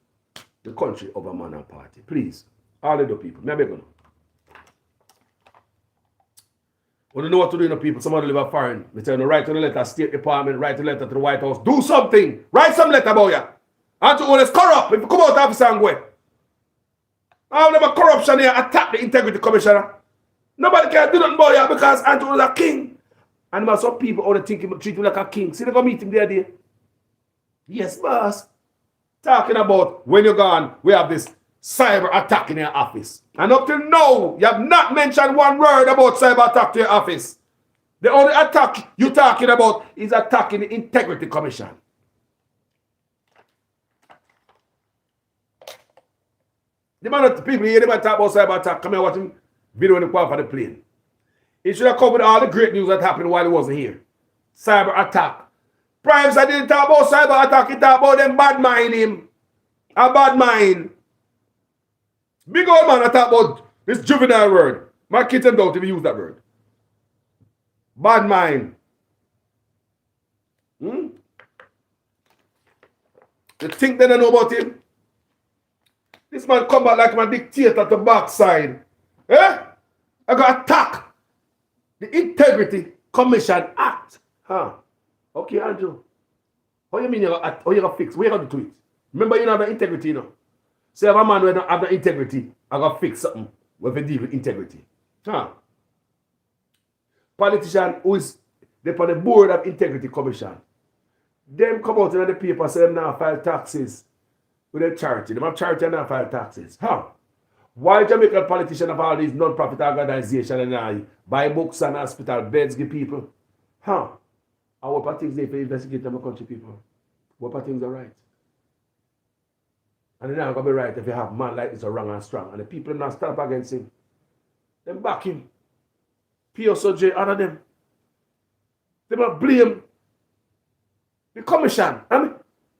the country over man and party. Please. All of the people. Maybe going to. When you know what to do, you know, people, somebody live a foreign. They tell you, write to the letter, State Department, write a letter to the White House. Do something. Write some letter about you. Andrew Holness corrupt. If you come out of office and go. I'll never corruption here attack the Integrity Commissioner. Nobody can do nothing about you because Andrew was a king. And some people only think him, treat him like a king. See, they go meet him the other day. Yes, boss. Talking about when you're gone, we have this cyber attack in your office. And up till now, you have not mentioned one word about cyber attack to your office. The only attack you're talking about is attacking the Integrity Commission. The man of the people here, they might talk about cyber attack. Come here, watch him video in the car for the plane. He should have covered all the great news that happened while he wasn't here. Cyber attack. Primes, I didn't talk about cyber attack, he talked about them bad mind him. A bad mind. Big old man, I talk about this juvenile word. My kids don't even use that word. Bad mind. You think they don't know about him? This man come back like my dictator to backside. Eh? I got attack the Integrity Commission Act. Huh? Okay, Andrew. How you mean you're going to fix? Where you going to do it? Remember, you don't have the integrity, you know. So if a man who don't have the integrity, I got to fix something with a deal with integrity. Huh? Politician who is on the board of Integrity Commission, them come out in the paper say them now file taxes with a charity. Them have charity and now file taxes. Huh? Why Jamaican politicians have all these non-profit organizations and buy books and hospital beds give people? Huh? And what things they investigate in my country, people? What things are right? And they're not going to be right if you have man like this are wrong and strong. And the people not stand up against him. Them back him. PSOJ, other them. They must blame the commission. I mean,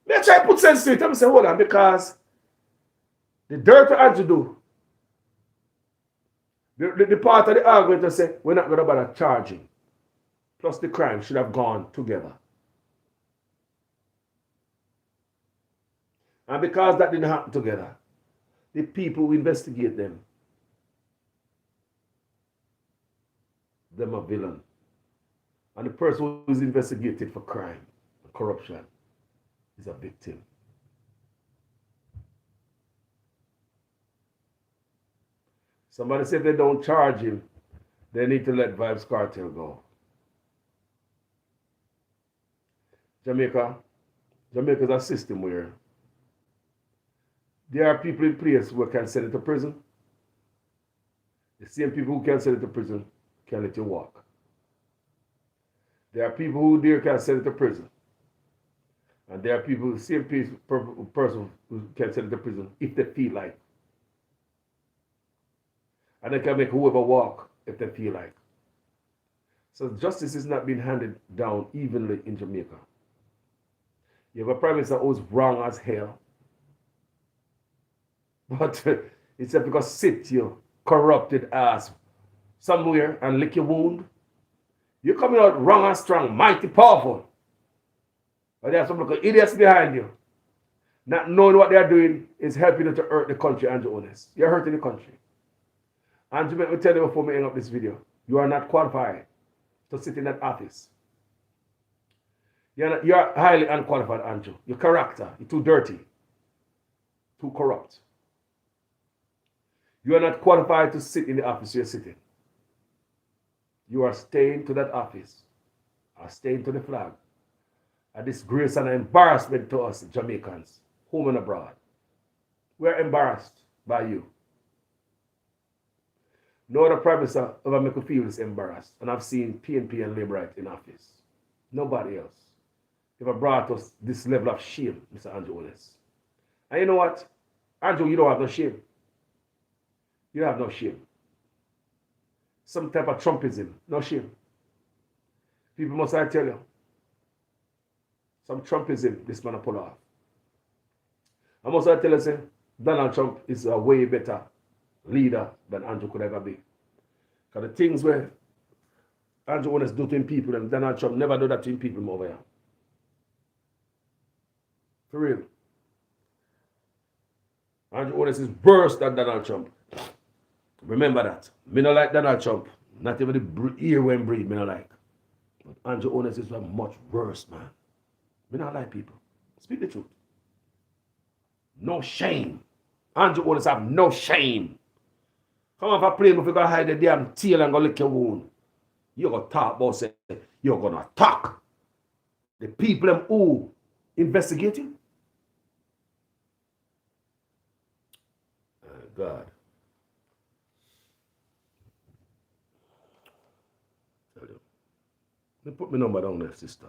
they try to put sense to it. I'm saying, hold on, because the dirt we had to do, the part of the argument to say, we're not going to bother charging. Plus the crime should have gone together. And because that didn't happen together, the people who investigate them are villain. And the person who is investigated for crime and corruption is a victim. Somebody said they don't charge him, they need to let Vybz Kartel go. Jamaica's a system where there are people in place who can send it to prison. The same people who can send it to prison can let you walk. There are people who there can send it to prison. And there are people, the same person who can send it to prison if they feel like. And they can make whoever walk if they feel like. So justice is not being handed down evenly in Jamaica. You have a prime minister who's wrong as hell. But it's just because sit your corrupted ass somewhere and lick your wound. You're coming out wrong and strong, mighty powerful. But there are some little idiots behind you. Not knowing what they're doing is helping you to hurt the country, Andrew Holness. You're hurting the country. Andrew, let me tell you before we end up this video, you are not qualified to sit in that office. You're highly unqualified, Andrew. Your character, you're too dirty, too corrupt. You are not qualified to sit in the office you're sitting. You are staying to that office, are staying to the flag. A disgrace and an embarrassment to us Jamaicans, home and abroad. We're embarrassed by you. No other prime minister ever make you feel this embarrassed. And I've seen PNP and Labour right in office. Nobody else ever brought us this level of shame, Mr. Andrew Holness. And you know what? Andrew, you don't have no shame. You have no shame. Some type of Trumpism, no shame. People must I tell you, some Trumpism this man pull off. I must I tell you, say, Donald Trump is a way better leader than Andrew could ever be. Because the things where Andrew Holness do to people and Donald Trump never do that to people over here. For real. Andrew Holness is worse than Donald Trump. Remember that. Me not like Donald Trump. Not even the ear when breed, me not like. But Andrew Holness is much worse, man. Me not like people. Speak the truth. No shame. Andrew Holness have no shame. Come on, if I play, if you go hide the damn tail and go lick your wound, you're going to talk about say, you're going to attack the people who investigating. God. Let me put my number down there, sister.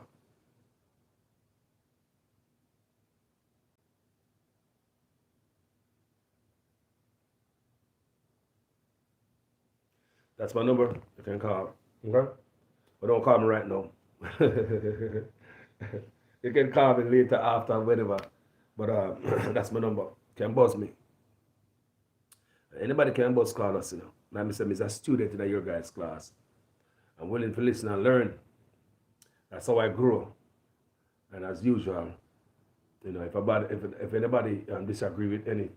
That's my number. You can call. Okay? But don't call me right now. You can call me later after, whatever. But that's my number. You can buzz me. Anybody can buzz call us, you know. Like I said, I'm a student in your guys' class. I'm willing to listen and learn. That's how I grow. And as usual, you know, if anybody disagree with any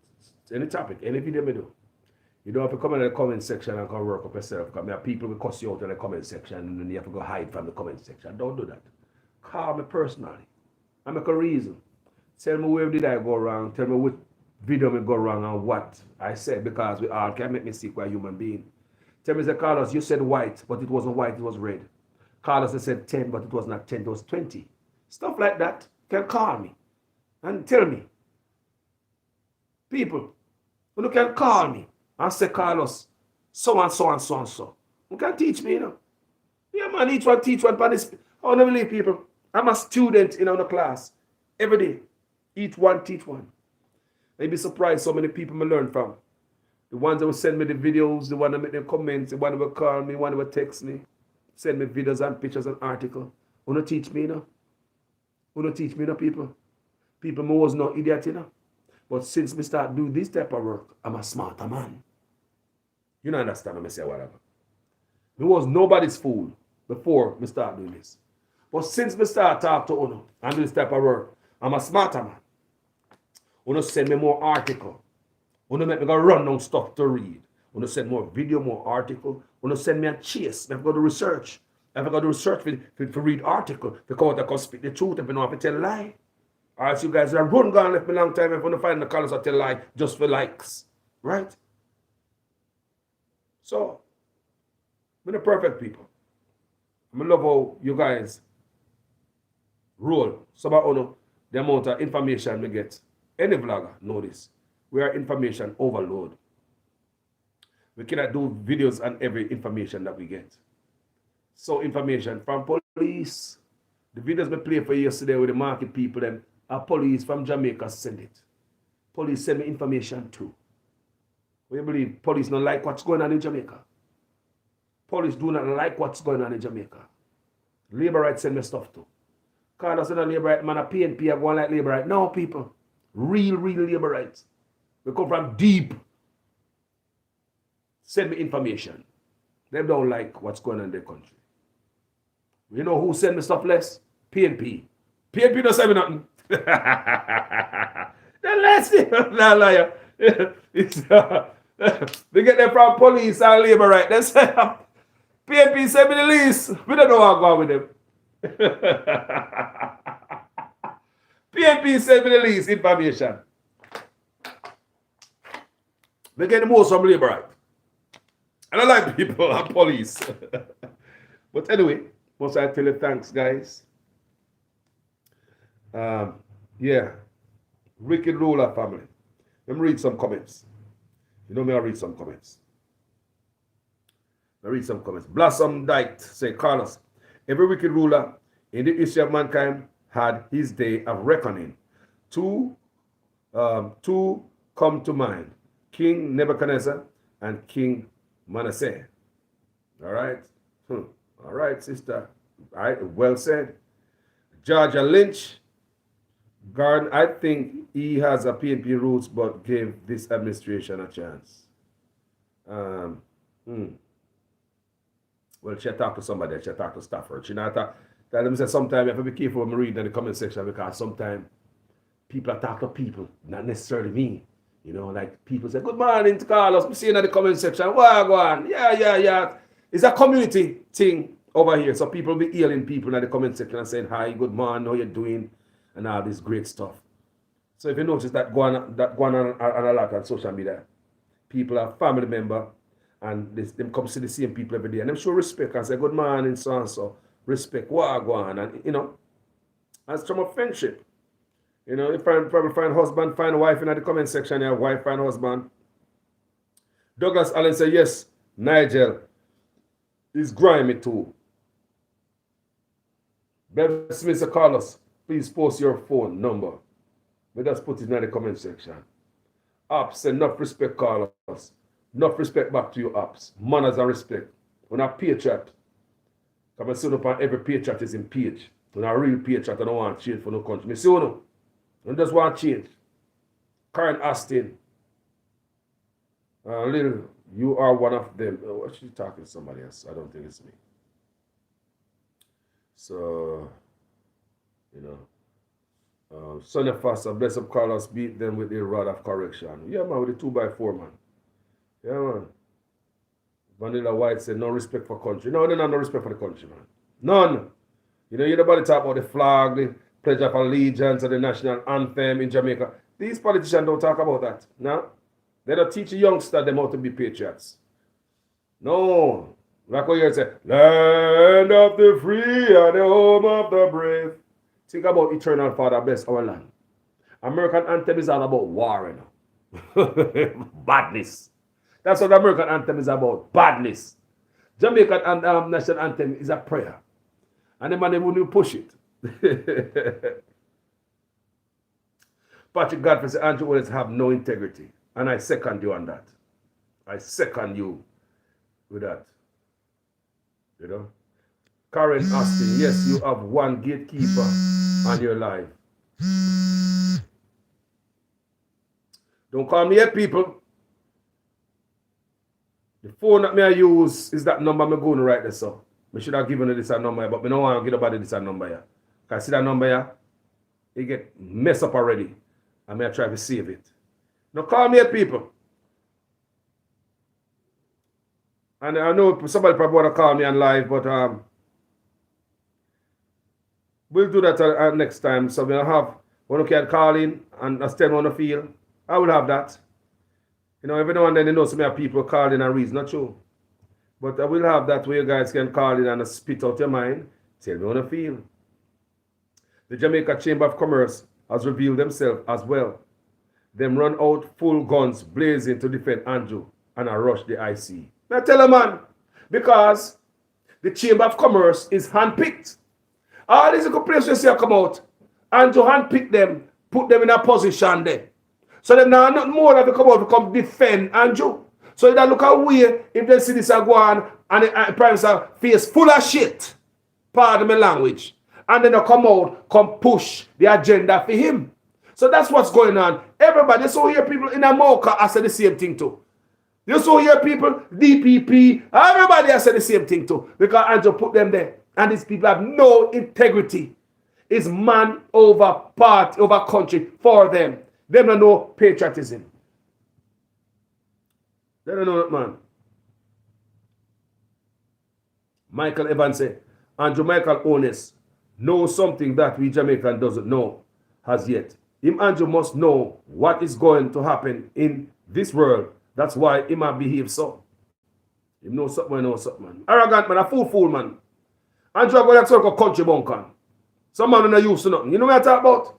topic, any video we do, you don't have to come in the comment section and come work up yourself. Because there are people will cuss you out in the comment section and then you have to go hide from the comment section. Don't do that. Call me personally. I make a reason. Tell me where did I go wrong. Tell me what video me go wrong and what I said, because we all can make mistake by human being. Tell me, say, Carlos, you said white, but it wasn't white, it was red. Carlos said 10, but it was not 10, it was 20. Stuff like that. You can call me and tell me. People, you can call me and say, Carlos, so and so and so and so. You can teach me, you know. Yeah, man, each one teach one. I never leave people. I'm a student in our class every day. Each one, teach one. You'd be surprised so many people I learn from. The ones that will send me the videos, the one that make them comments, the one that will call me, the one that will text me, send me videos and pictures and articles. Who not teach me, you know? Who not teach me, you know, people? People me was no idiot, you know? But since me start do this type of work, I'm a smarter man. You don't understand what I say, whatever. Me was nobody's fool before me start doing this. But since me start talk to Uno and do this type of work, I'm a smarter man. Uno send me more article. Uno make me go run down stuff to read. Uno send more video, more article. Uno send me a chase. I go to research. I go to research for read article. Because I can speak the truth if you know if I tell a lie. Or else you guys are run gone left me long time if you find the colors I tell a lie just for likes. Right? So, we're the perfect people. I love how you guys roll. Some of you, the amount of information we get. Any vlogger know this. We are information overload. We cannot do videos on every information that we get. So information from police. The videos we played for yesterday with the market people, them are police from Jamaica send it. Police send me information too. We believe police don't like what's going on in Jamaica. Police do not like what's going on in Jamaica. Labor rights send me stuff too. Call us in a labor right, man, a PNP are going like labor right. No, people. Real labor rights. We come from deep. Send me information. They don't like what's going on in their country. You know who send me stuff less? PNP. PNP don't send me nothing. The less no liar. They get them from police and labor right. They say PNP send me the lease. We don't know how to go with them. PNP send me the lease information. They get the most from labor right. And I like people and police. But anyway, must I tell you thanks, guys. Yeah. Wicked Ruler family. Let me read some comments. You know me, I read some comments. Blossom Dyke say, Carlos, every wicked ruler in the history of mankind had his day of reckoning. Two come to mind. King Nebuchadnezzar and King Manasseh. All right. All right, sister. All right, well said. Georgia Lynch. Garden, I think he has a PNP roots, but gave this administration a chance. Well, she talked to somebody. She talked to Stafford. She not talk. Let me say sometimes you have to be careful when we read in the comment section because sometimes people talk to people, not necessarily me. You know, like people say, good morning to Carlos. We see in the comment section. Wow, go on. Yeah. It's a community thing over here. So people be healing people in the comment section and saying, hi, good morning, how you doing? And all this great stuff. So if you notice that going on a lot on social media, people are family member and they come see the same people every day. And them show respect and say, good morning, so and so. Respect, what go on. And, you know, that's from a friendship. You know, you probably find husband, find wife in the comment section. You have wife, find husband. Douglas Allen said, yes, Nigel is grimy too. Bev Smith said, Carlos, please post your phone number. We just put it in the comment section. Apps, enough respect, Carlos. Enough respect back to you, apps. Manners and respect. When I patriot, come and see upon every patriot is in page. When a real patriot, I don't want to change for no country. Me see you. I just want to change. Karen Austin. Little, you are one of them. What she talking to somebody else? I don't think it's me. So, you know. Sonia Foster, bless up Carlos, beat them with the rod of correction. Yeah, man, with the 2x4, man. Yeah, man. Vanilla White said, no respect for country. No, they don't have no respect for the country, man. None. You know, nobody talk about the flag, the Pledge of Allegiance, and the national anthem in Jamaica. These politicians don't talk about that. No. They don't teach the youngsters them how to be patriots. No. Like what you say, land of the free and the home of the brave. Think about eternal Father, bless our land. American anthem is all about war, you know. Badness. That's what the American anthem is about. Badness. Jamaican national anthem is a prayer. And the man wouldn't push it. Patrick Godfrey said, Andrew Willis have no integrity. And I second you on that. I second you with that. You know? Karen Austin, yes, you have one gatekeeper on your life. Don't call me yet, people. The phone that I use is that number I'm going to write this up. I should have given you this number, but I don't want to give nobody this number here. Can I see that number here? It get messed up already. I'm going to try to save it. Now call me yet, people. And I know somebody probably want to call me on live, but we'll do that next time. So we'll have one who can call in and tell on the field. I will have that. You know, every now and then you know some people call in and reason, not true. But I will have that where you guys can call in and spit out your mind. Tell me on the field. The Jamaica Chamber of Commerce has revealed themselves as well. Them run out full guns blazing to defend Andrew and I rush the IC. Now tell them, man, because the Chamber of Commerce is handpicked. All these places here come out and to handpick them, put them in a position there. So them now not more that they come out to come defend Andrew. So they look away if they see this go on and the Prime Minister face full of shit. Pardon my language. And then they come out, come push the agenda for him. So that's what's going on. Everybody, so here people in America I say the same thing too. You saw here people, DPP, everybody has said the same thing too. Because Andrew put them there. And these people have no integrity. It's man over part, over country for them. They don't know patriotism. They don't know that, man. Michael Evans said, Andrew Michael Honest knows something that we Jamaican doesn't know as yet. Him Andrew must know what is going to happen in this world. That's why he might behave so. He knows something, man. Arrogant man, a fool, man. Andrew go like some country bunker. Some man not used to nothing. You know what I talk about?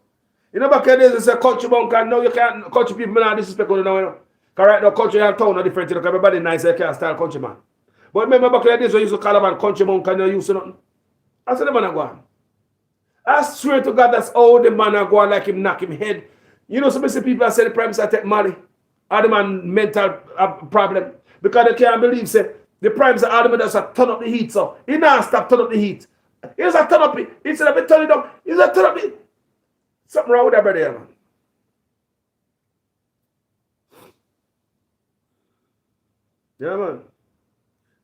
You know back in the days they say country bunker. No, you can't, country people not disrespect you now, you know. Because right now country and town are different. Because everybody nice, they can't style country man. But remember back in the days we used to call a man country bunker and you used to nothing. I said the man are going. I swear to God that's how the man are going like him knock him head. You know some people say the Prime Minister take money. Or the man mental problem. Because they can't believe say the Prime Minister all the man does turn up the heat so. He not stop turn up the heat. He just turn up it. Instead of it turn it down, he just turn up it. Something wrong with that brother, man. Yeah, man.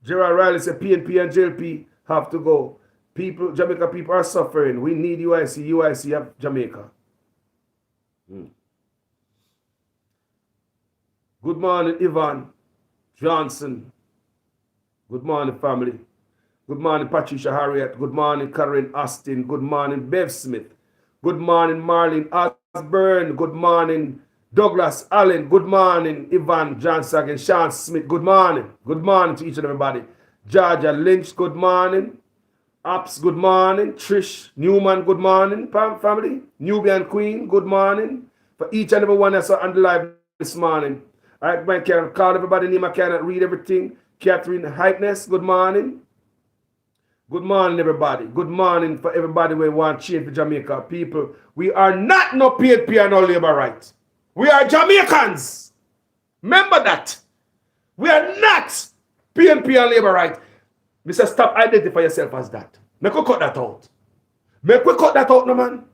Gerard Riley said PNP and JLP have to go. People, Jamaica people are suffering. We need UIC. UIC of Jamaica. Good morning, Ivan Johnson. Good morning, family. Good morning, Patricia Harriet. Good morning, Karen Austin. Good morning, Bev Smith. Good morning, Marlene Osborne. Good morning, Douglas Allen. Good morning, Ivan Johnson and Sean Smith. Good morning. Good morning to each and everybody. Georgia Lynch, good morning. Apps, good morning. Trish Newman, good morning, family. Nubian Queen, good morning. For each and every one that's on the live this morning. I can call everybody name. I cannot read everything. Catherine Hypeness, good morning. Good morning, everybody. Good morning for everybody we want change for Jamaica. People, we are not no PNP and no labor rights. We are Jamaicans. Remember that. We are not PNP and labor rights. Mr. Stop identify yourself as that. Make we cut that out. Make we cut that out, no man.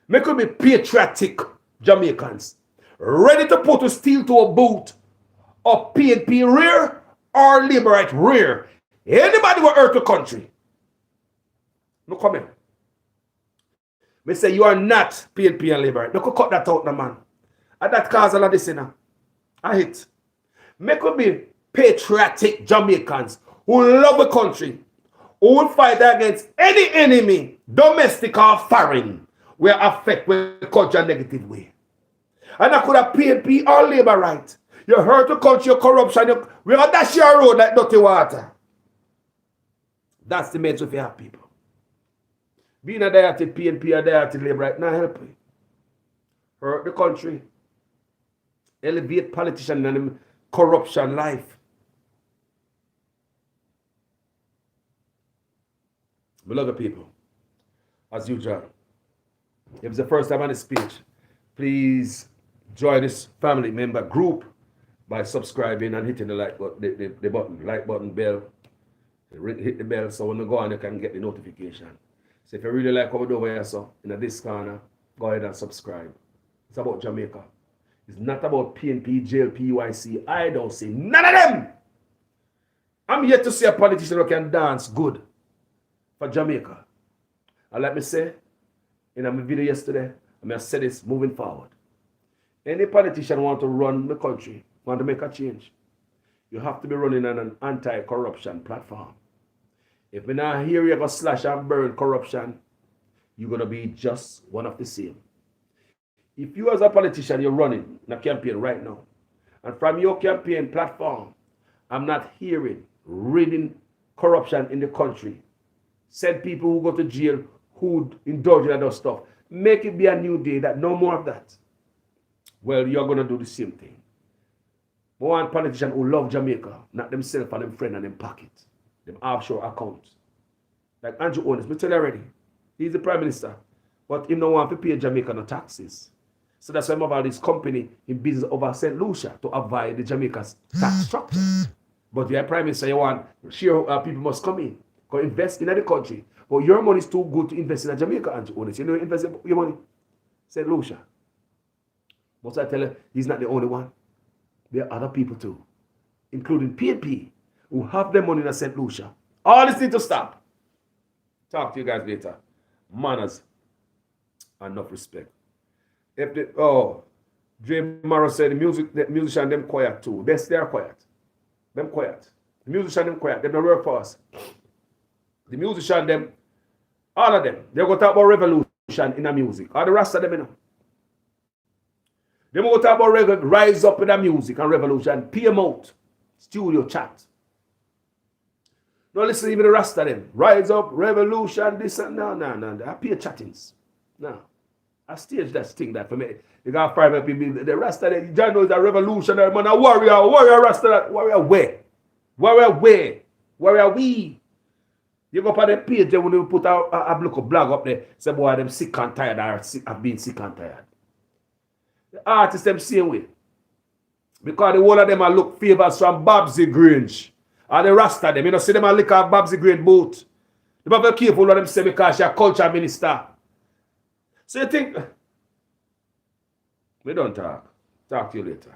Make we be patriotic Jamaicans. Ready to put a steel to a boot of PNP rear or labor right rear. Anybody will hurt the country. No comment. Me say you are not PNP and labor right. Make we cut that out, no man. And that cause a lot of this, you know. I hit. Make we be patriotic Jamaicans who love the country, who will fight against any enemy, domestic or foreign, will affect the country in a negative way. And I could have PNP or labor right. You hurt the country, your corruption, we're going to dash your road like dirty water. That's the message if you have people. Being a diet PNP or diet labor right now help you. Hurt the country. Elevate politicians and corruption life. Beloved people, as usual. If it's the first time on this page, please join this family member group by subscribing and hitting the like button, the button, like button, bell. Hit the bell so when you go on, you can get the notification. So if you really like what we do over here, so in this corner, go ahead and subscribe. It's about Jamaica. It's not about PNP, JLP, UIC. I don't see none of them. I'm yet to see a politician who can dance good for Jamaica. And let me say, in my video yesterday, I'm going to say this moving forward. Any politician want to run the country, want to make a change, you have to be running on an anti-corruption platform. If we not hear you go slash and burn corruption, you're going to be just one of the same. If you as a politician, you're running in a campaign right now, and from your campaign platform, I'm not hearing, reading corruption in the country, send people who go to jail, who indulge in that stuff, make it be a new day that no more of that. Well, you're going to do the same thing. One politician who love Jamaica, not themselves and them friend and them pocket, them offshore accounts. Like Andrew Holness, me tell you already, he's the prime minister, but he don't want to pay Jamaica no taxes. So that's why I'm about this company in business over St. Lucia to avoid the Jamaica's tax structure. But you're prime minister, you want sure people must come in, go invest in the country. But your money is too good to invest in Jamaica, Andrew Holness. You know, invest your money, St. Lucia. Must I tell you, he's not the only one. There are other people too, including PNP, who have their money in St. Lucia. All this need to stop. Talk to you guys later. Manners, enough respect. If the Dre Morrow said the musician them quiet too. They're quiet. Them quiet. The musician them quiet. They don't work for us. The musician them, all of them, they go talk about revolution in the music. All the rest of them, you know. They go talk about rise up in the music and revolution. Pay them out. Studio chat. No, listen, even the rest of them. Rise up, revolution, this and no. I pay chattings. No. I stage that thing that for me. You got private people. The rest of them, John knows a revolutionary man, a warrior, rest of that. Warrior where? Warrior where? Warrior we? You go up on the page when you put a blog up there, say, boy, them sick and tired, or have been sick and tired. The artists them same way. Because the whole of them are look favors from Babsy Grange. And the rest of them, you know, see them a lick at Babsy Grange boat. They be very careful what them say because she's a culture minister. So you think, we don't talk. Talk to you later.